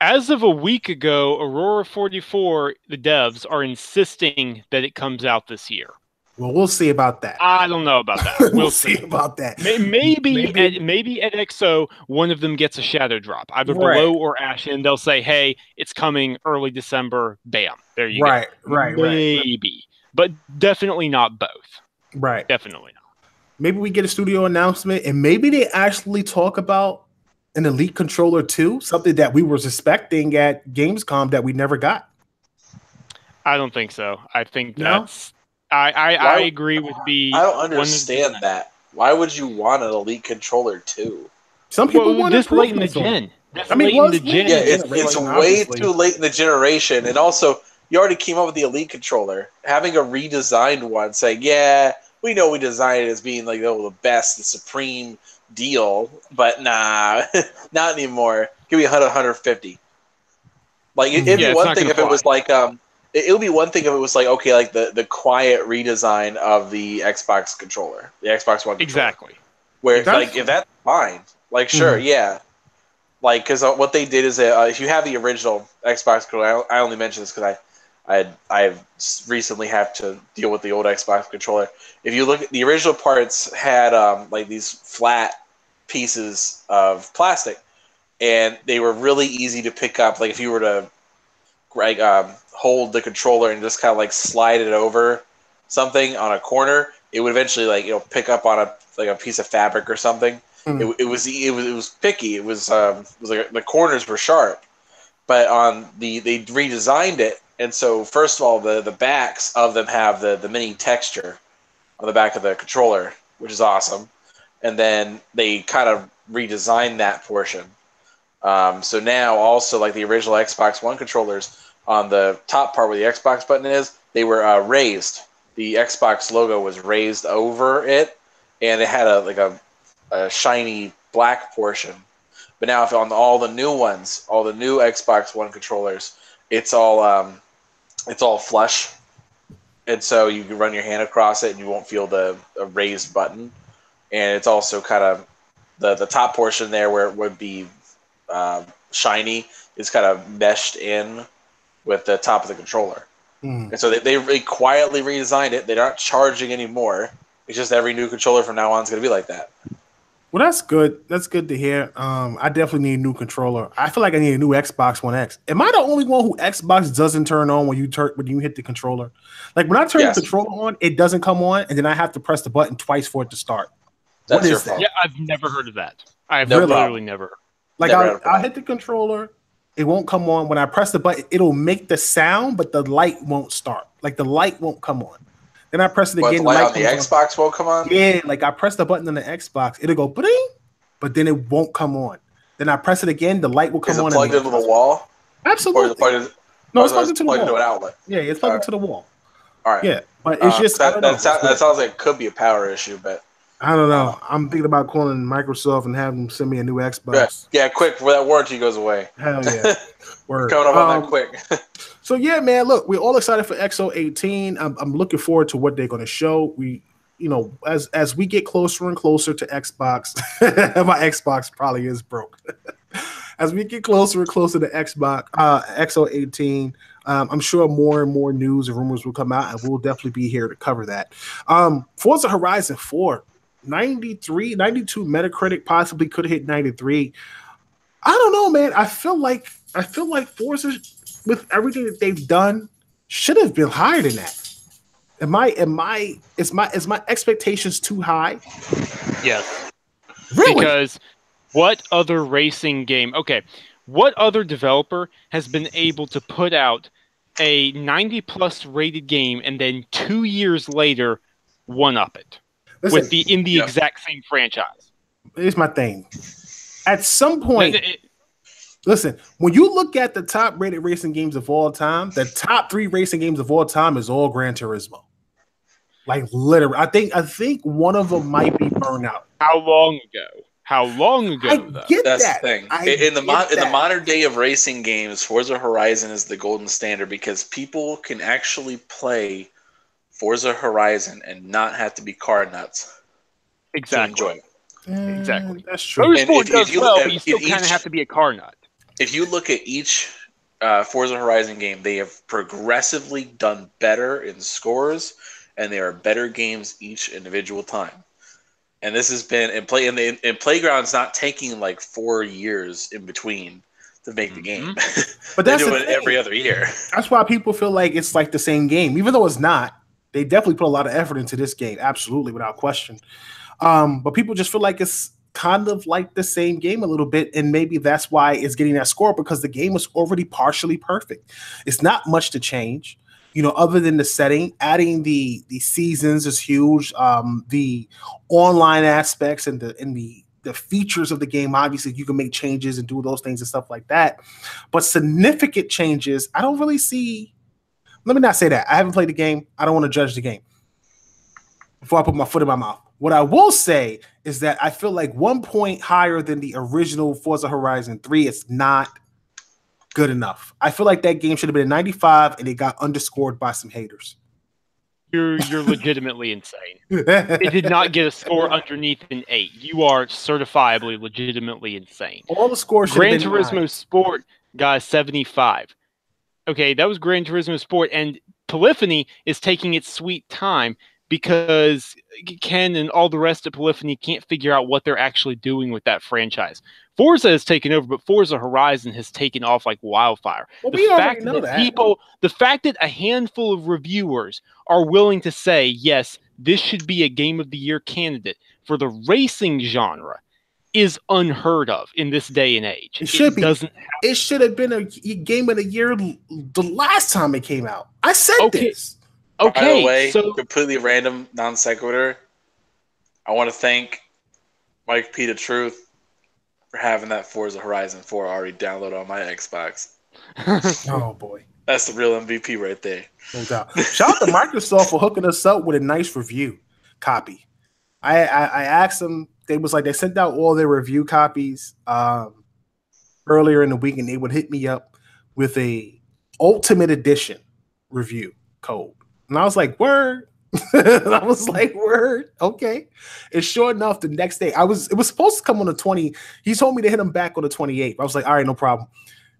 As of a week ago, Aurora 44, the devs, are insisting that it comes out this year. Well, we'll see about that. I don't know about that. We'll see about that. Maybe at XO, one of them gets a shadow drop, either Below or Ashen. They'll say, "Hey, it's coming early December." Bam, there you go. Right. Maybe, but definitely not both. Right. Definitely not. Maybe we get a studio announcement, and maybe they actually talk about an Elite controller too, something that we were expecting at Gamescom that we never got. I don't think so. I think that's. I agree with B. I don't understand that. Why would you want an Elite controller too? Some people want this late in the gen. Yeah, it's way too late in the generation, and also you already came up with the Elite controller. Having a redesigned one, saying, "Yeah, we know we designed it as being like the best, the supreme deal, but nah, not anymore. Give me 100, 150." Like it'd be one thing if it was like it would be one thing if it was like, okay, like the quiet redesign of the Xbox controller, the Xbox One controller. Exactly. Where like if that's fine, like sure, yeah. Like because what they did is if you have the original Xbox controller, I only mention this because I recently have to deal with the old Xbox controller. If you look at the original parts, had like these flat pieces of plastic, and they were really easy to pick up. Like if you were to like hold the controller and just kind of like slide it over something on a corner, it would eventually like pick up on a piece of fabric or something. It was picky. It was like the corners were sharp, but they redesigned it, and so first of all the backs of them have the mini texture on the back of the controller, which is awesome, and then they kind of redesigned that portion. So now also like the original Xbox One controllers, on the top part where the Xbox button is, they were raised. The Xbox logo was raised over it, and it had a shiny black portion. But now, if on all the new ones, all the new Xbox One controllers, it's all flush, and so you can run your hand across it, and you won't feel the raised button. And it's also kind of the top portion there where it would be shiny is kind of meshed in with the top of the controller. And so they quietly redesigned it. They're not charging anymore. It's just every new controller from now on is going to be like that. Well, that's good. That's good to hear. I definitely need a new controller. I feel like I need a new Xbox One X. Am I the only one who Xbox doesn't turn on when you hit the controller? Like when I turn the controller on, it doesn't come on, and then I have to press the button twice for it to start. That's your fault. Yeah, I've never heard of that. I've literally never heard. Like I'll hit the controller, it won't come on. When I press the button, it'll make the sound, but the light won't start. Like the light won't come on. Then I press it again. The light on the Xbox won't come on? Yeah, like I press the button on the Xbox, it'll go bling, but then it won't come on. Then I press it again, the light will come on. Is it plugged into the wall? Absolutely. It's plugged into an outlet. Yeah, it's plugged into the wall. All right. Yeah, but it's just that sounds like it could be a power issue, but I don't know. I'm thinking about calling Microsoft and having them send me a new Xbox. Yeah, quick before that warranty goes away. Hell yeah. Word. Coming up on that quick. So yeah, man, look, we're all excited for XO18. I'm looking forward to what they're going to show. We, as we get closer and closer to Xbox, my Xbox probably is broke. As we get closer and closer to Xbox, XO18, I'm sure more and more news and rumors will come out, and we'll definitely be here to cover that. Forza Horizon 4. 92 Metacritic, possibly could hit 93. I don't know, man. I feel like Forza, with everything that they've done, should have been higher than that. Is my expectations too high? Yes. Really? Because what other racing game? Okay, what other developer has been able to put out a 90+ rated game and then 2 years later one up it? Listen, in the exact same franchise. Here's my thing. At some point, Listen, when you look at the top rated racing games of all time, the top 3 racing games of all time is all Gran Turismo. Like literally, I think one of them might be Burnout. How long ago? How long ago? I though? get That's that. the thing. In The modern day of racing games, Forza Horizon is the golden standard because people can actually play Forza Horizon and not have to be car nuts to enjoy it. Exactly. That's true. Motorsport does well, but you still kind of have to be a car nut. If you look at each Forza Horizon game, they have progressively done better in scores, and they are better games each individual time. And this has been and Playground's not taking like 4 years in between to make the game. But They that's do the it thing. every other year. That's why people feel like it's like the same game, even though it's not. They definitely put a lot of effort into this game, absolutely, without question. But people just feel like it's kind of like the same game a little bit, and maybe that's why it's getting that score because the game was already partially perfect. It's not much to change, other than the setting. Adding the seasons is huge. The online aspects and the features of the game, obviously, you can make changes and do those things and stuff like that. But significant changes, I don't really see. Let me not say that. I haven't played the game. I don't want to judge the game before I put my foot in my mouth. What I will say is that I feel like 1 point higher than the original Forza Horizon 3 is not good enough. I feel like that game should have been a 95 and it got underscored by some haters. You're legitimately insane. It did not get a score underneath an 8. You are certifiably legitimately insane. All the scores should Gran have been Turismo 9. Sport got a 75. Okay, that was Gran Turismo Sport, and Polyphony is taking its sweet time because Ken and all the rest of Polyphony can't figure out what they're actually doing with that franchise. Forza has taken over, but Forza Horizon has taken off like wildfire. Well, we already know that. The fact that a handful of reviewers are willing to say, yes, this should be a Game of the Year candidate for the racing genre is unheard of in this day and age. It should be. It should have been a Game of the Year the last time it came out. I said this. Okay, by the way, completely random non sequitur. I want to thank Mike P. the Truth for having that Forza Horizon 4 already downloaded on my Xbox. Oh boy, that's the real MVP right there. No doubt. Shout out to Microsoft for hooking us up with a nice review copy. I asked them. They was like they sent out all their review copies earlier in the week, and they would hit me up with a Ultimate Edition review code. And I was like, word. I was like, word. Okay. And sure enough, the next day, it was supposed to come on the 20. He told me to hit him back on the 28th. I was like, all right, no problem.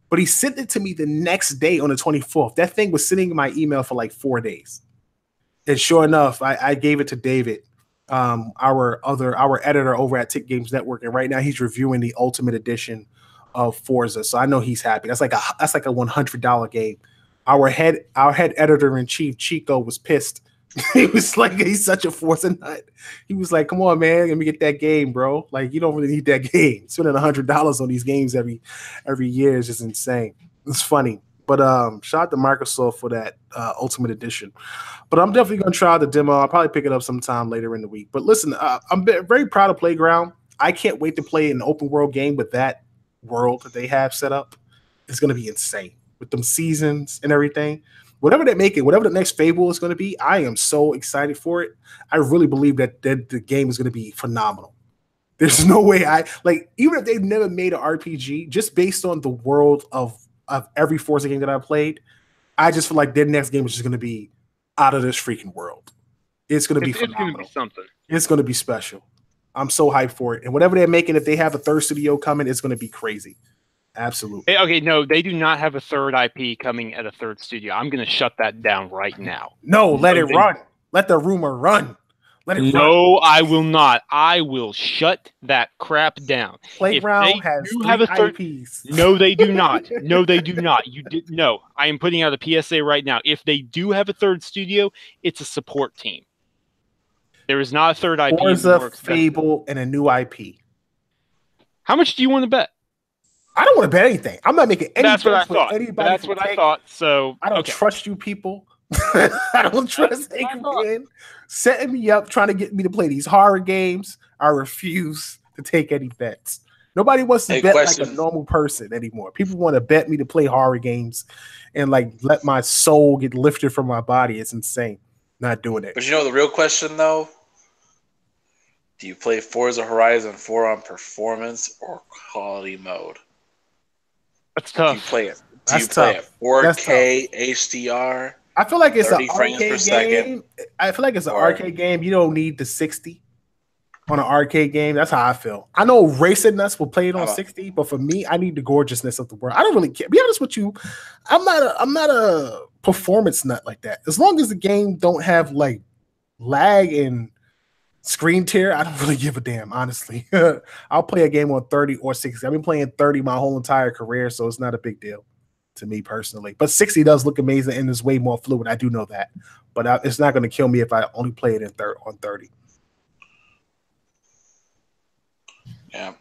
But he sent it to me the next day on the 24th. That thing was sitting in my email for like 4 days. And sure enough, I gave it to David, our editor over at Tick Games Network. And right now he's reviewing the Ultimate Edition of Forza. So I know he's happy. That's like a $100 game. Our head editor in chief, Chico, was pissed. He was like, he's such a Forza nut. He was like, come on, man, let me get that game, bro. Like, you don't really need that game. Spending $100 on these games every year is just insane. It's funny. But shout out to Microsoft for that Ultimate Edition. But I'm definitely going to try the demo. I'll probably pick it up sometime later in the week. But listen, I'm very proud of Playground. I can't wait to play an open world game with that world that they have set up. It's going to be insane. With them seasons and everything, whatever they make it, whatever the next Fable is going to be, I am so excited for it. I really believe that the game is going to be phenomenal. There's no way even if they've never made an RPG, just based on the world of every Forza game that I played, I just feel like their next game is just going to be out of this freaking world. It's going to be phenomenal. It's going to be something. It's going to be special. I'm so hyped for it. And whatever they're making, if they have a third studio coming, it's going to be crazy. Absolutely. Okay, no, they do not have a third IP coming at a third studio. I'm going to shut that down right now. No, let it run. Let the rumor run. Let it run. No, I will not. I will shut that crap down. Playground has IPs. No, they do not. No, they do not. No, I am putting out a PSA right now. If they do have a third studio, it's a support team. There is not a third IP. Forza, Fable, and a new IP. How much do you want to bet? I don't want to bet anything. I'm not making any. That's what I thought. That's what I thought. So I don't trust you people. I don't trust anyone setting me up, trying to get me to play these horror games. I refuse to take any bets. Nobody wants to Hey, bet like a question. normal person anymore. People want to bet me to play horror games and like let my soul get lifted from my body. It's insane. Not doing it. But you know the real question though? Do you play Forza Horizon 4 on performance or quality mode? That's Do you tough. play it? Do you That's play tough. it That's tough. 4K HDR, I feel like it's an 30 frames per arcade second? game. I feel like it's an Or arcade game. You don't need the 60 on an arcade game. That's how I feel. I know racing nuts will play it on 60, but for me, I need the gorgeousness of the world. I don't really care. Be honest with you, I'm not a performance nut like that. As long as the game don't have like lag and screen tear, I don't really give a damn, honestly. I'll play a game on 30 or 60. I've been playing 30 my whole entire career, so it's not a big deal to me personally. But 60 does look amazing and is way more fluid. I do know that. But it's not going to kill me if I only play it on 30. yeah,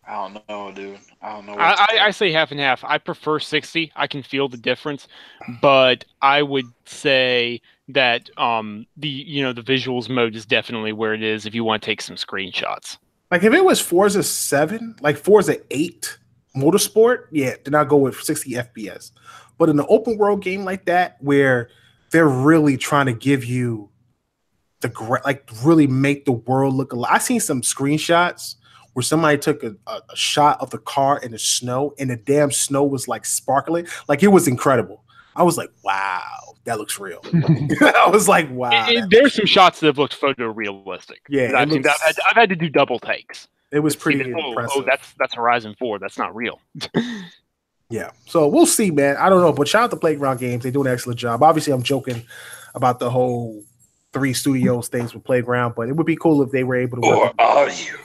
I don't know, dude. I don't know. I say half and half. I prefer 60. I can feel the difference, but I would say that the visuals mode is definitely where it is if you want to take some screenshots. Like if it was Forza 7, like Forza 8 Motorsport, yeah, then I'll go with 60 FPS. But in an open world game like that, where they're really trying to give you really make the world look alive. I seen some screenshots where somebody took a shot of the car in the snow, and the damn snow was like sparkling. Like it was incredible. I was like, wow, that looks real. I was like, wow. There's some shots that have looked photorealistic. Yeah, I've had to do double takes. It was pretty impressive. Oh, that's Horizon 4. That's not real. Yeah, so we'll see, man. I don't know, but shout out to Playground Games. They do an excellent job. Obviously, I'm joking about the whole 3 studios things with Playground, but it would be cool if they were able to work. Or are you?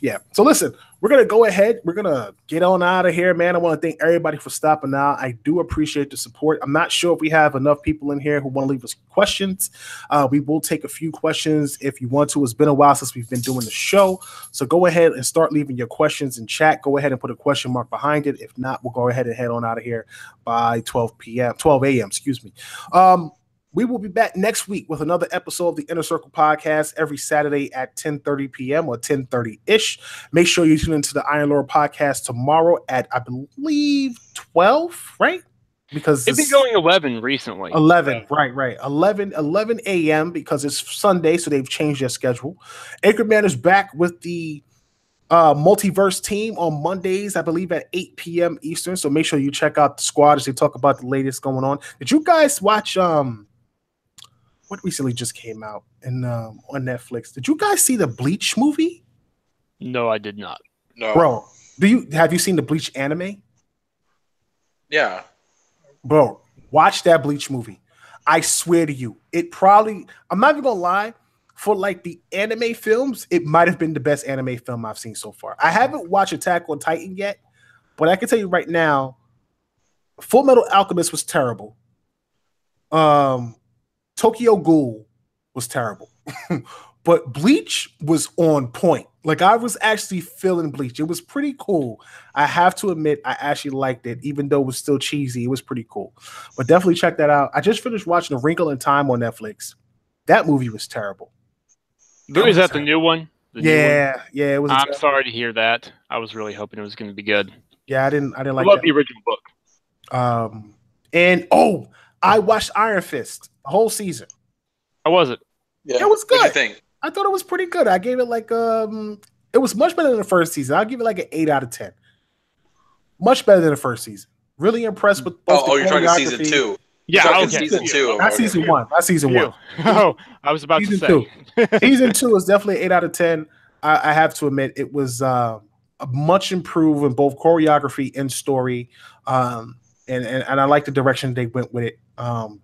Yeah. So listen, we're gonna go ahead. We're gonna get on out of here, man. I want to thank everybody for stopping out. I do appreciate the support. I'm not sure if we have enough people in here who want to leave us questions. We will take a few questions if you want to. It's been a while since we've been doing the show, so go ahead and start leaving your questions in chat. Go ahead and put a question mark behind it. If not, we'll go ahead and head on out of here by 12 a.m. Excuse me. We will be back next week with another episode of the Inner Circle Podcast every Saturday at 10:30 p.m. or 10:30-ish. Make sure you tune into the Iron Lord Podcast tomorrow at, I believe, 12, right? Because it's been going 11 recently. 11, right. 11 a.m. because it's Sunday, so they've changed their schedule. Anchorman is back with the multiverse team on Mondays, I believe, at 8 p.m. Eastern. So make sure you check out the squad as they talk about the latest going on. Did you guys watch what recently just came out on Netflix? Did you guys see the Bleach movie? No, I did not. No, bro. Have you seen the Bleach anime? Yeah, bro. Watch that Bleach movie. I swear to you, I'm not even gonna lie. For like the anime films, it might have been the best anime film I've seen so far. I haven't watched Attack on Titan yet, but I can tell you right now, Full Metal Alchemist was terrible. Tokyo Ghoul was terrible. But Bleach was on point. Like I was actually feeling Bleach. It was pretty cool. I have to admit, I actually liked it, even though it was still cheesy. It was pretty cool. But definitely check that out. I just finished watching A Wrinkle in Time on Netflix. That movie was terrible. Is that the new one? Yeah, it was. I'm sorry to hear that. I was really hoping it was going to be good. Yeah, I didn't like. I love the original book. And I watched Iron Fist the whole season. How was it? Yeah. It was good. What do you think? I thought it was pretty good. I gave it like it was much better than the first season. I'll give it like an 8 out of 10. Much better than the first season. Really impressed with both. You're talking season 2. Yeah, okay. Season 2. Not season 1. Not season 1. Oh, I was about to say. 2. Season 2 is definitely 8 out of 10. I have to admit, it was a much improved in both choreography and story. And I like the direction they went with it.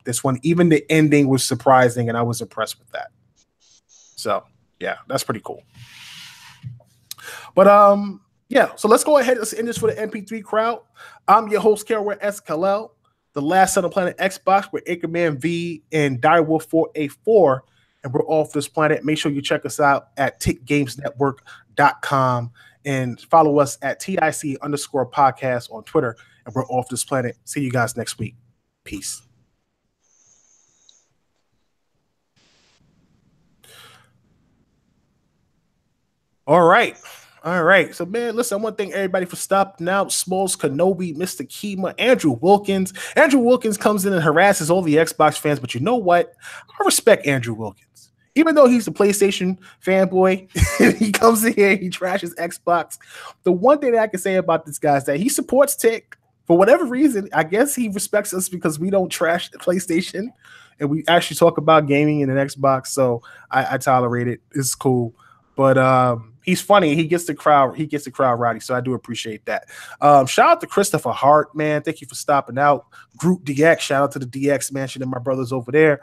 This one, even the ending was surprising, and I was impressed with that. So yeah, that's pretty cool. But yeah, so let's go ahead. Let's end this for the MP3 crowd. I'm your host, Carol S. Kalel, the last son of Planet Xbox with Anchorman V and Direwolf 4A4, and we're off this planet. Make sure you check us out at tickgamesnetwork.com and follow us at TIC_podcast on Twitter. And we're off this planet. See you guys next week. Peace. All right. All right. So, man, listen, I want to thank everybody for stopping out. Smalls, Kenobi, Mr. Kima, Andrew Wilkins. Andrew Wilkins comes in and harasses all the Xbox fans, but you know what? I respect Andrew Wilkins. Even though he's a PlayStation fanboy, he comes in here, he trashes Xbox. The one thing that I can say about this guy is that he supports tech for whatever reason. I guess he respects us because we don't trash the PlayStation and we actually talk about gaming and an Xbox. So I tolerate it. It's cool. But he's funny. He gets the crowd. He gets the crowd rowdy. So I do appreciate that. Shout out to Christopher Hart, man. Thank you for stopping out. Group DX. Shout out to the DX Mansion and my brothers over there.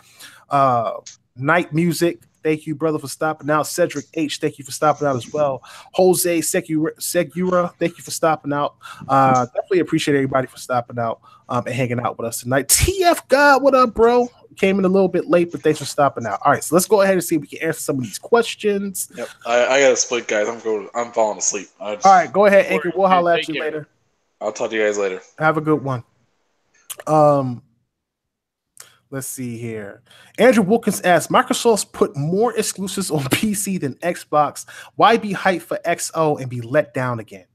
Night Music. Thank you, brother, for stopping out. Cedric H. Thank you for stopping out as well. Jose Segura. Thank you for stopping out. Definitely appreciate everybody for stopping out and hanging out with us tonight. TF God, what up, bro? Came in a little bit late, but thanks for stopping out. All right, so let's go ahead and see if we can answer some of these questions. Yep, I got to split, guys. I'm falling asleep. All right, go ahead, Anchor. We'll holler at you later. I'll talk to you guys later. Have a good one. Let's see here. Andrew Wilkins asks, Microsoft's put more exclusives on PC than Xbox. Why be hyped for XO and be let down again?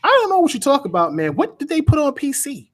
I don't know what you talk about, man. What did they put on PC?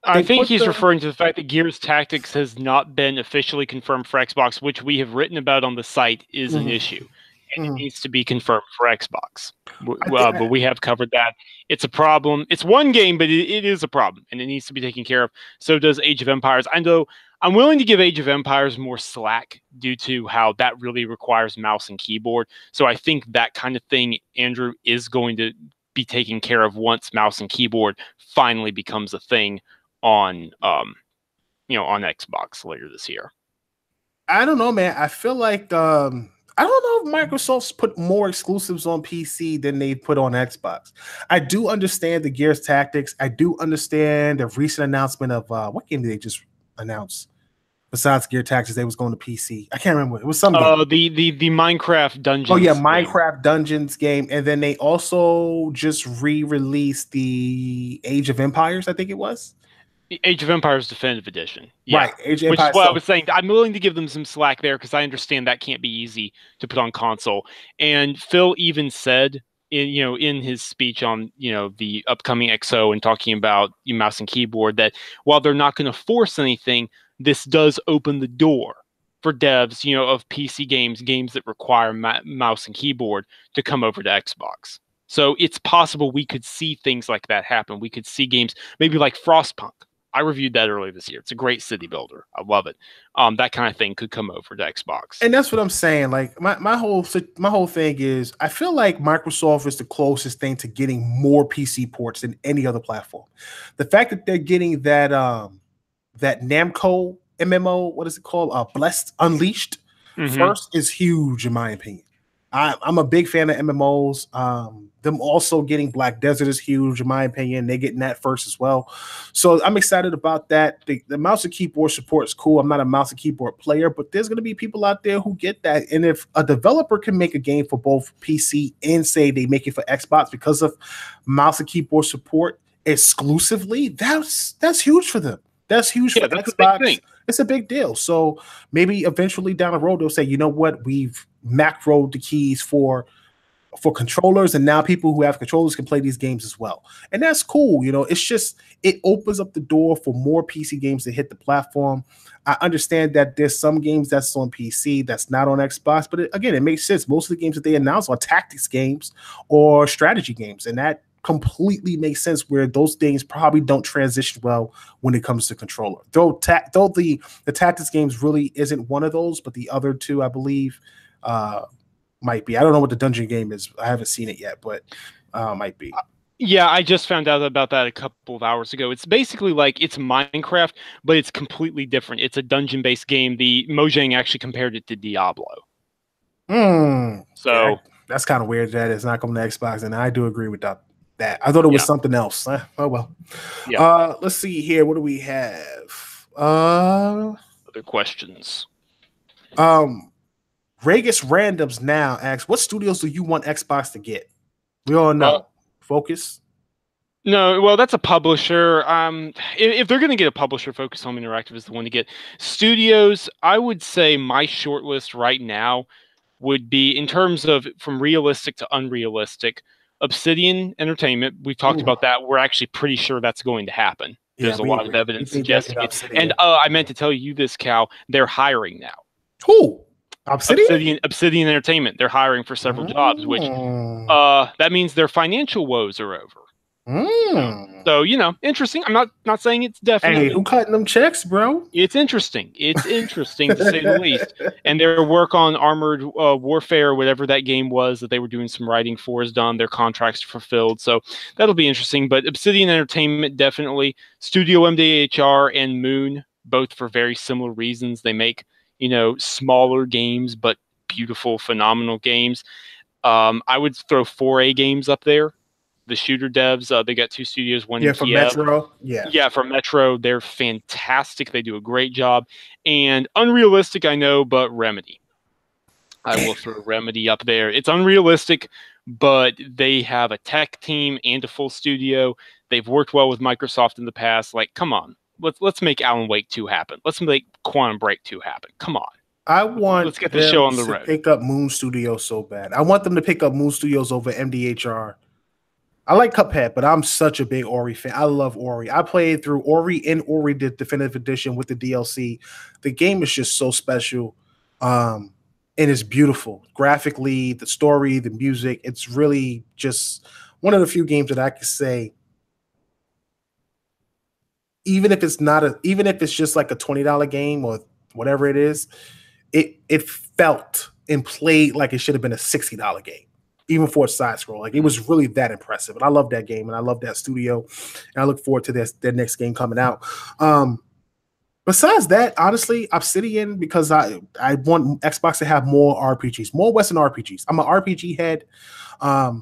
I think he's referring to the fact that Gears Tactics has not been officially confirmed for Xbox, which we have written about on the site is an issue. And it needs to be confirmed for Xbox. But we have covered that. It's a problem. It's one game, but it is a problem, and it needs to be taken care of. So does Age of Empires. I know I'm willing to give Age of Empires more slack due to how that really requires mouse and keyboard. So I think that kind of thing, Andrew, is going to be taken care of once mouse and keyboard finally becomes a thing on on Xbox later this year. I don't know, man. I feel like I don't know if Microsoft's put more exclusives on PC than they put on Xbox. I do understand the Gears Tactics. I do understand the recent announcement of what game did they just announce? Besides Gear Tactics, they was going to PC. I can't remember. It was some game. The Minecraft Dungeons. Oh yeah, Minecraft Dungeons game, and then they also just re-released the Age of Empires. I think it was. The Age of Empires Definitive Edition. Yeah. Right. Age of Which Empires. is what I was saying. I'm willing to give them some slack there because I understand that can't be easy to put on console. And Phil even said in his speech on the upcoming XO and talking about mouse and keyboard that while they're not going to force anything, this does open the door for devs of PC games that require mouse and keyboard to come over to Xbox. So it's possible we could see things like that happen. We could see games maybe like Frostpunk. I reviewed that earlier this year. It's a great city builder. I love it. That kind of thing could come over to Xbox. And that's what I'm saying. Like my whole thing is I feel like Microsoft is the closest thing to getting more PC ports than any other platform. The fact that they're getting that that Namco MMO, what is it called? Blessed Unleashed first is huge in my opinion. I'm a big fan of MMOs. Them also getting Black Desert is huge in my opinion. They're getting that first as well. So I'm excited about that. The mouse and keyboard support is cool. I'm not a mouse and keyboard player, but there's going to be people out there who get that. And if a developer can make a game for both PC and say they make it for Xbox because of mouse and keyboard support exclusively, that's huge for them. That's huge for Xbox. It's a big deal. So maybe eventually down the road, they'll say, you know what, we've macroed the keys for controllers, and now people who have controllers can play these games as well. And that's cool. It's just, it opens up the door for more PC games to hit the platform. I understand that there's some games that's on PC that's not on Xbox, but again, it makes sense. Most of the games that they announce are tactics games or strategy games, and that completely makes sense where those things probably don't transition well when it comes to controller. Though the tactics games really isn't one of those, but the other two, I believe, might be. I don't know what the dungeon game is. I haven't seen it yet, but might be. Yeah, I just found out about that a couple of hours ago. It's basically like it's Minecraft, but it's completely different. It's a dungeon-based game. The Mojang actually compared it to Diablo. So yeah, that's kind of weird that it's not coming to Xbox, and I do agree with that. I thought it was something else. Oh well. Yeah. Let's see here. What do we have? Other questions. Regis Randoms now asks, what studios do you want Xbox to get? We all know. Focus. No, well, that's a publisher. If they're going to get a publisher, Focus Home Interactive is the one to get. Studios, I would say my short list right now would be, in terms of from realistic to unrealistic, Obsidian Entertainment. We've talked Ooh. about that. We're actually pretty sure that's going to happen. Yeah, There's a we lot of agree. We evidence think that's suggesting it. And Obsidian. I meant to tell you this, Cal. They're hiring now. Who? Obsidian? Obsidian Entertainment. They're hiring for several jobs, which that means their financial woes are over. So, interesting. I'm not saying it's definitely. Hey, who cutting them checks, bro? It's interesting. It's interesting to say the least. And their work on Armored Warfare, whatever that game was that they were doing some writing for, is done. Their contracts are fulfilled. So that'll be interesting. But Obsidian Entertainment, definitely. Studio MDHR and Moon, both for very similar reasons. They make, smaller games, but beautiful, phenomenal games. I would throw 4A games up there. The shooter devs, they got 2 studios, one in for Kiev. Metro. Yeah, for Metro, they're fantastic. They do a great job. And unrealistic, I know, but Remedy. I will throw Remedy up there. It's unrealistic, but they have a tech team and a full studio. They've worked well with Microsoft in the past. Like, come on. Let's make Alan Wake 2 happen. Let's make Quantum Break 2 happen. Come on. Let's get the show on the road. Pick up Moon Studios so bad. I want them to pick up Moon Studios over MDHR. I like Cuphead, but I'm such a big Ori fan. I love Ori. I played through Ori and Ori the Definitive Edition with the DLC. The game is just so special. And it's beautiful. Graphically, the story, the music, it's really just one of the few games that I could say, even if it's just like a $20 game or whatever it is, it felt and played like it should have been a $60 game. Even for a side scroll, like it was really that impressive, and I love that game, and I love that studio, and I look forward to their next game coming out. Besides that, honestly, Obsidian, because I want Xbox to have more RPGs, more Western RPGs. I'm an RPG head. I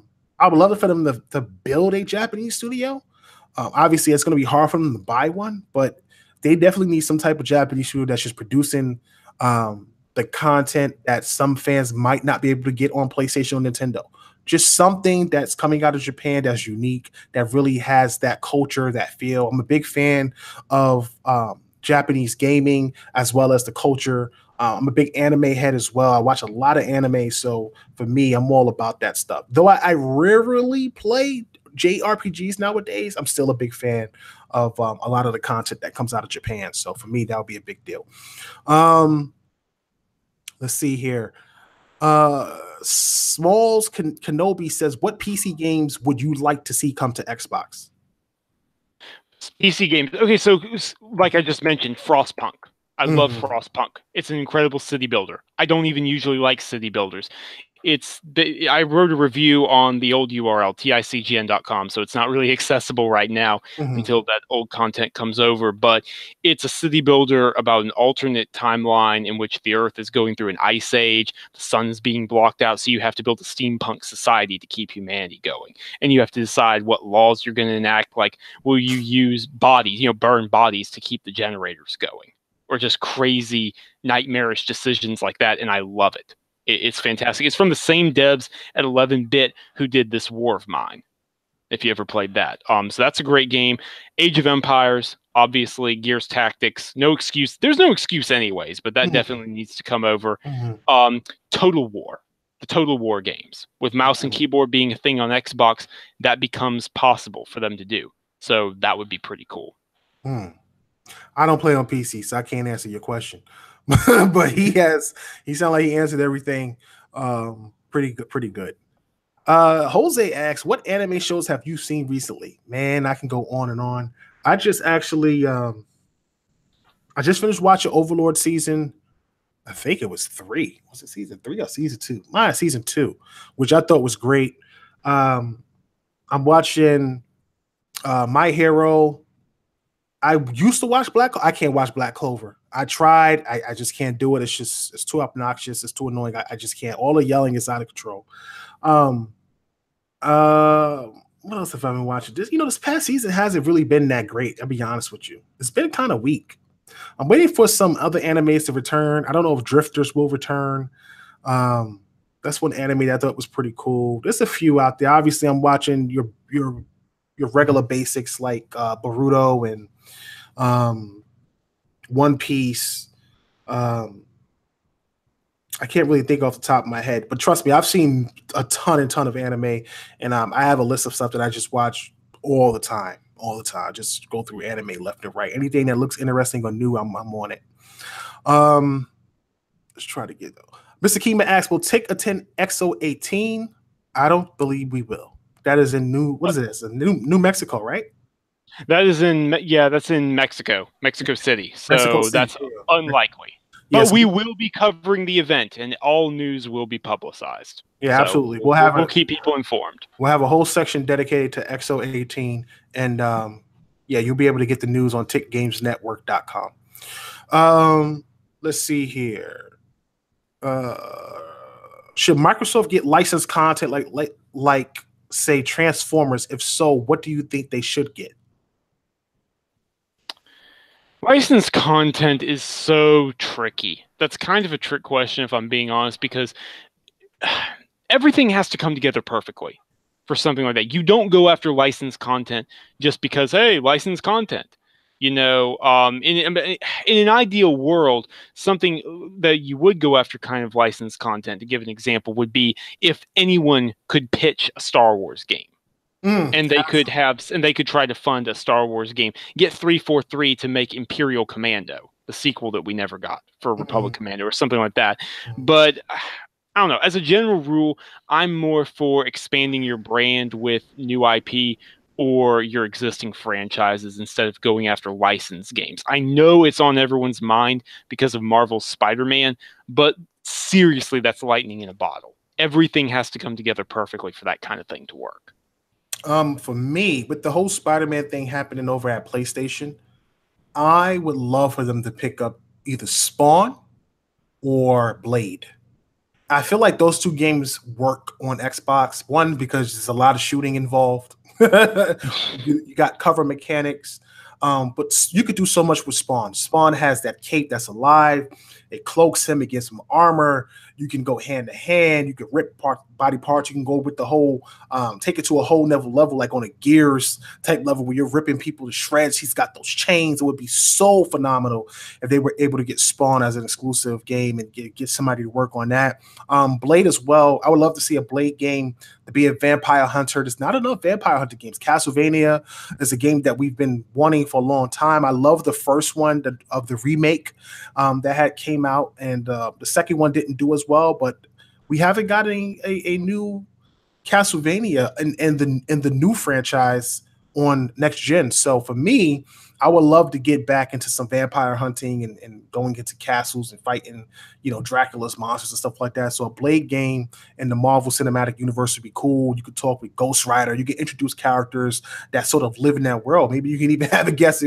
would love for them to build a Japanese studio. Obviously, it's going to be hard for them to buy one, but they definitely need some type of Japanese studio that's just producing the content that some fans might not be able to get on PlayStation or Nintendo. Just something that's coming out of Japan that's unique, that really has that culture, that feel. I'm a big fan of Japanese gaming as well as the culture. I'm a big anime head as well. I watch a lot of anime, so for me, I'm all about that stuff. Though I rarely play JRPGs nowadays, I'm still a big fan of a lot of the content that comes out of Japan. So for me, that would be a big deal. Let's see here. Smalls Kenobi says, what PC games would you like to see come to Xbox? PC games. Okay, so like I just mentioned, Frostpunk. I love Frostpunk. It's an incredible city builder. I don't even usually like city builders. I wrote a review on the old URL, ticgn.com, so it's not really accessible right now until that old content comes over, but it's a city builder about an alternate timeline in which the Earth is going through an ice age, the sun's being blocked out, so you have to build a steampunk society to keep humanity going. And you have to decide what laws you're going to enact, like will you use bodies, burn bodies to keep the generators going, or just crazy, nightmarish decisions like that, and I love it. It's fantastic. It's from the same devs at 11-bit who did this War of Mine, if you ever played that. So that's a great game. Age of Empires, obviously, Gears Tactics, no excuse. There's no excuse anyways, but that definitely needs to come over. Total War, the Total War games. With mouse and keyboard being a thing on Xbox, that becomes possible for them to do. So that would be pretty cool. I don't play on PC, so I can't answer your question. But he sounds like he answered everything pretty good. Jose asks, what anime shows have you seen recently? Man, I can go on and on. I just actually I just finished watching Overlord season. I think it was 3. Was it season 3 or season 2? Season 2, which I thought was great. I'm watching My Hero. I used to watch I can't watch Black Clover. I tried. I just can't do it. It's too obnoxious. It's too annoying. I just can't. All the yelling is out of control. What else have I been watching? This past season hasn't really been that great. I'll be honest with you. It's been kind of weak. I'm waiting for some other animes to return. I don't know if Drifters will return. That's one anime that I thought was pretty cool. There's a few out there. Obviously, I'm watching your regular basics like Boruto and One Piece. I I can't really think off the top of my head, but trust me, I've seen a ton and ton of anime, and I have a list of stuff that I just watch all the time, all the time. Just go through anime left and right. Anything that looks interesting or new, I'm on it. Um, let's try to get though. Mr. Kima asks, "Will Tick attend XO18?" I don't believe we will. That is in New. What is it? It's in New Mexico, right? That is that's in Mexico City. Mexico So City. that's unlikely. But Yes. we will be covering the event, and all news will be publicized. Yeah, So absolutely. we'll keep people informed. We'll have a whole section dedicated to XO18, and yeah, you'll be able to get the news on tickgamesnetwork.com. Let's see here. Should Microsoft get licensed content like say Transformers? If so, what do you think they should get? Licensed content is so tricky. That's kind of a trick question, if I'm being honest, because everything has to come together perfectly for something like that. You don't go after licensed content just because, hey, licensed content. In an ideal world, something that you would go after kind of licensed content, to give an example, would be if anyone could pitch a Star Wars game. And they could try to fund a Star Wars game. Get 343 to make Imperial Commando, the sequel that we never got for Republic Commando or something like that. But I don't know. As a general rule, I'm more for expanding your brand with new IP or your existing franchises instead of going after licensed games. I know it's on everyone's mind because of Marvel's Spider-Man, but seriously, that's lightning in a bottle. Everything has to come together perfectly for that kind of thing to work. For me, with the whole Spider-Man thing happening over at PlayStation, I would love for them to pick up either Spawn or Blade. I feel like those two games work on Xbox. One, because there's a lot of shooting involved. You got cover mechanics, but you could do so much with Spawn. Spawn has that cape that's alive. It cloaks him. It gives him armor. You can go hand to hand. You can rip body parts. You can go with the whole, take it to a whole level, like on a Gears type level where you're ripping people to shreds. He's got those chains. It would be so phenomenal if they were able to get Spawn as an exclusive game and get somebody to work on that. Blade as well. I would love to see a Blade game to be a vampire hunter. There's not enough vampire hunter games. Castlevania is a game that we've been wanting for a long time. I love the first one of the remake that had came out, and the second one didn't do as well, but we haven't gotten a new Castlevania in the new franchise on next gen. So for me, I would love to get back into some vampire hunting and going into castles and fighting, Dracula's monsters and stuff like that. So a Blade game in the Marvel Cinematic Universe would be cool. You could talk with Ghost Rider. You can introduce characters that sort of live in that world. Maybe you can even have a guest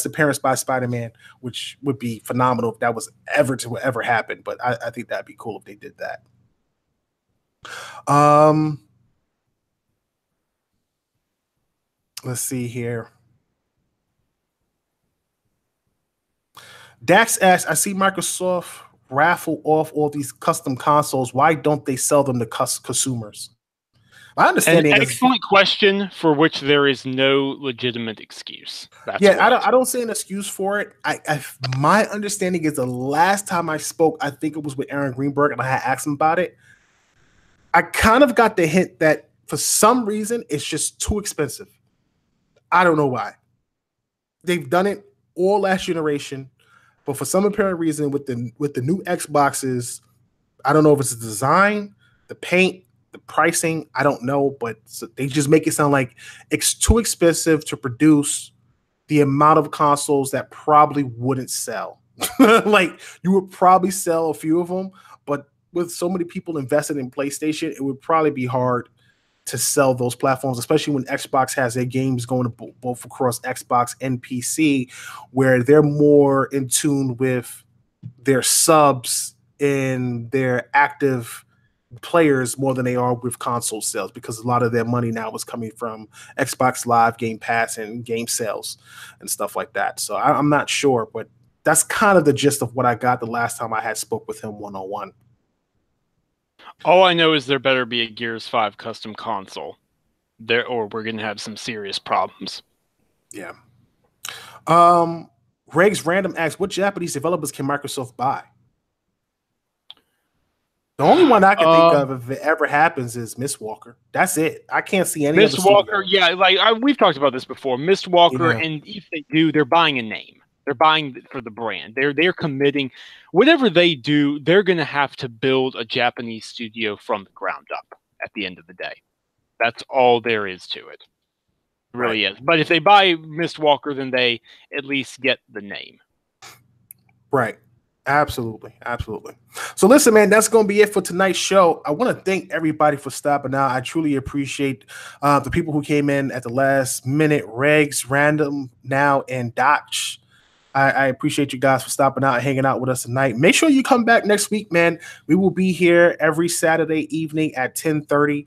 appearance by Spider-Man, which would be phenomenal if that was ever happen. But I think that'd be cool if they did that. Let's see here. Dax asks, I see Microsoft raffle off all these custom consoles. Why don't they sell them to consumers? My understanding An excellent question for which there is no legitimate excuse. I don't say an excuse for it. My understanding is the last time I spoke, I think it was with Aaron Greenberg, and I had asked him about it. I kind of got the hint that for some reason it's just too expensive. I don't know why. They've done it all last generation. But for some apparent reason, with the new Xboxes, I don't know if it's the design, the paint, the pricing, I don't know, but they just make it sound like it's too expensive to produce the amount of consoles that probably wouldn't sell. Like you would probably sell a few of them, but with so many people invested in PlayStation, it would probably be hard to sell those platforms, especially when Xbox has their games going to both across Xbox and PC, where they're more in tune with their subs and their active players more than they are with console sales, because a lot of their money now is coming from Xbox Live, Game Pass, and game sales and stuff like that. So I'm not sure, but that's kind of the gist of what I got the last time I had spoke with him one-on-one. All I know is there better be a Gears 5 custom console there, or we're going to have some serious problems. Yeah. Greg's Random asks, what Japanese developers can Microsoft buy? The only one I can think of if it ever happens is Mistwalker. That's it. I can't see any other Mistwalker, studio. yeah, like we've talked about this before. Mistwalker, Yeah. and if they do, they're buying a name. They're buying for the brand. They're committing. Whatever they do, they're going to have to build a Japanese studio from the ground up. At the end of the day, that's all there is to it. It really is. But if they buy Mistwalker, then they at least get the name. Right. Absolutely. Absolutely. So listen, man, that's going to be it for tonight's show. I want to thank everybody for stopping out. I truly appreciate the people who came in at the last minute, Regs, Random, Now, and Dotch. I appreciate you guys for stopping out and hanging out with us tonight. Make sure you come back next week, man. We will be here every Saturday evening at 10:30.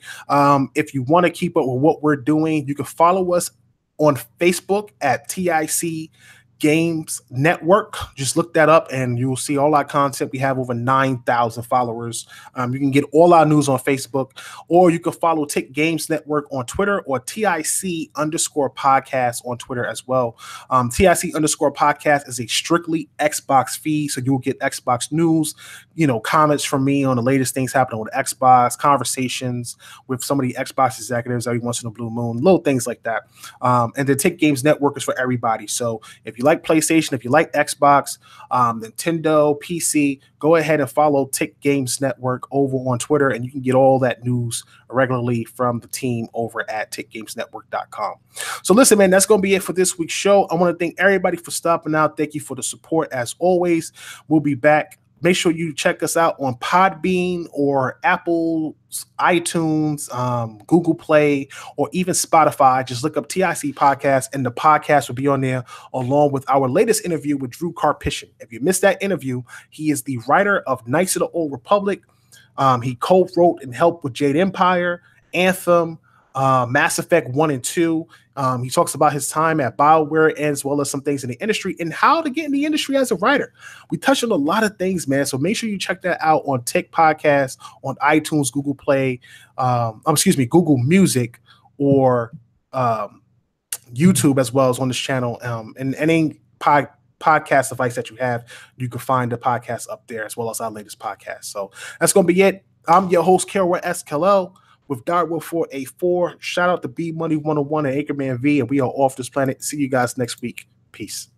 If you want to keep up with what we're doing, you can follow us on Facebook at TIC Games Network. Just look that up and you will see all our content. We have over 9,000 followers. You can get all our news on Facebook, or you can follow Tick Games Network on Twitter, or TIC_podcast on Twitter as well. TIC_podcast is a strictly Xbox feed, so you'll get Xbox news, comments from me on the latest things happening with Xbox, conversations with some of the Xbox executives every once in a blue moon, little things like that. And the Tick Games Network is for everybody. So if you like PlayStation, if you like Xbox, Nintendo, PC, go ahead and follow Tick Games Network over on Twitter, and you can get all that news regularly from the team over at tickgamesnetwork.com. So listen, man, that's going to be it for this week's show. I want to thank everybody for stopping out. Thank you for the support as always. We'll be back. Make sure you check us out on Podbean or Apple, iTunes, Google Play, or even Spotify. Just look up TIC Podcast, and the podcast will be on there along with our latest interview with Drew Karpyshyn. If you missed that interview, he is the writer of Knights of the Old Republic. He co-wrote and helped with Jade Empire, Anthem, Mass Effect 1 and 2. He talks about his time at BioWare as well as some things in the industry and how to get in the industry as a writer. We touched on a lot of things, man. So make sure you check that out on Tick Podcast, on iTunes, Google Play, Google Music, or YouTube as well as on this channel. And any podcast device that you have, you can find the podcast up there as well as our latest podcast. So that's going to be it. I'm your host, Kelroy S. Kellel, with Dartwell 484. Shout out to B Money 101 and Anchorman V, and we are off this planet. See you guys next week. Peace.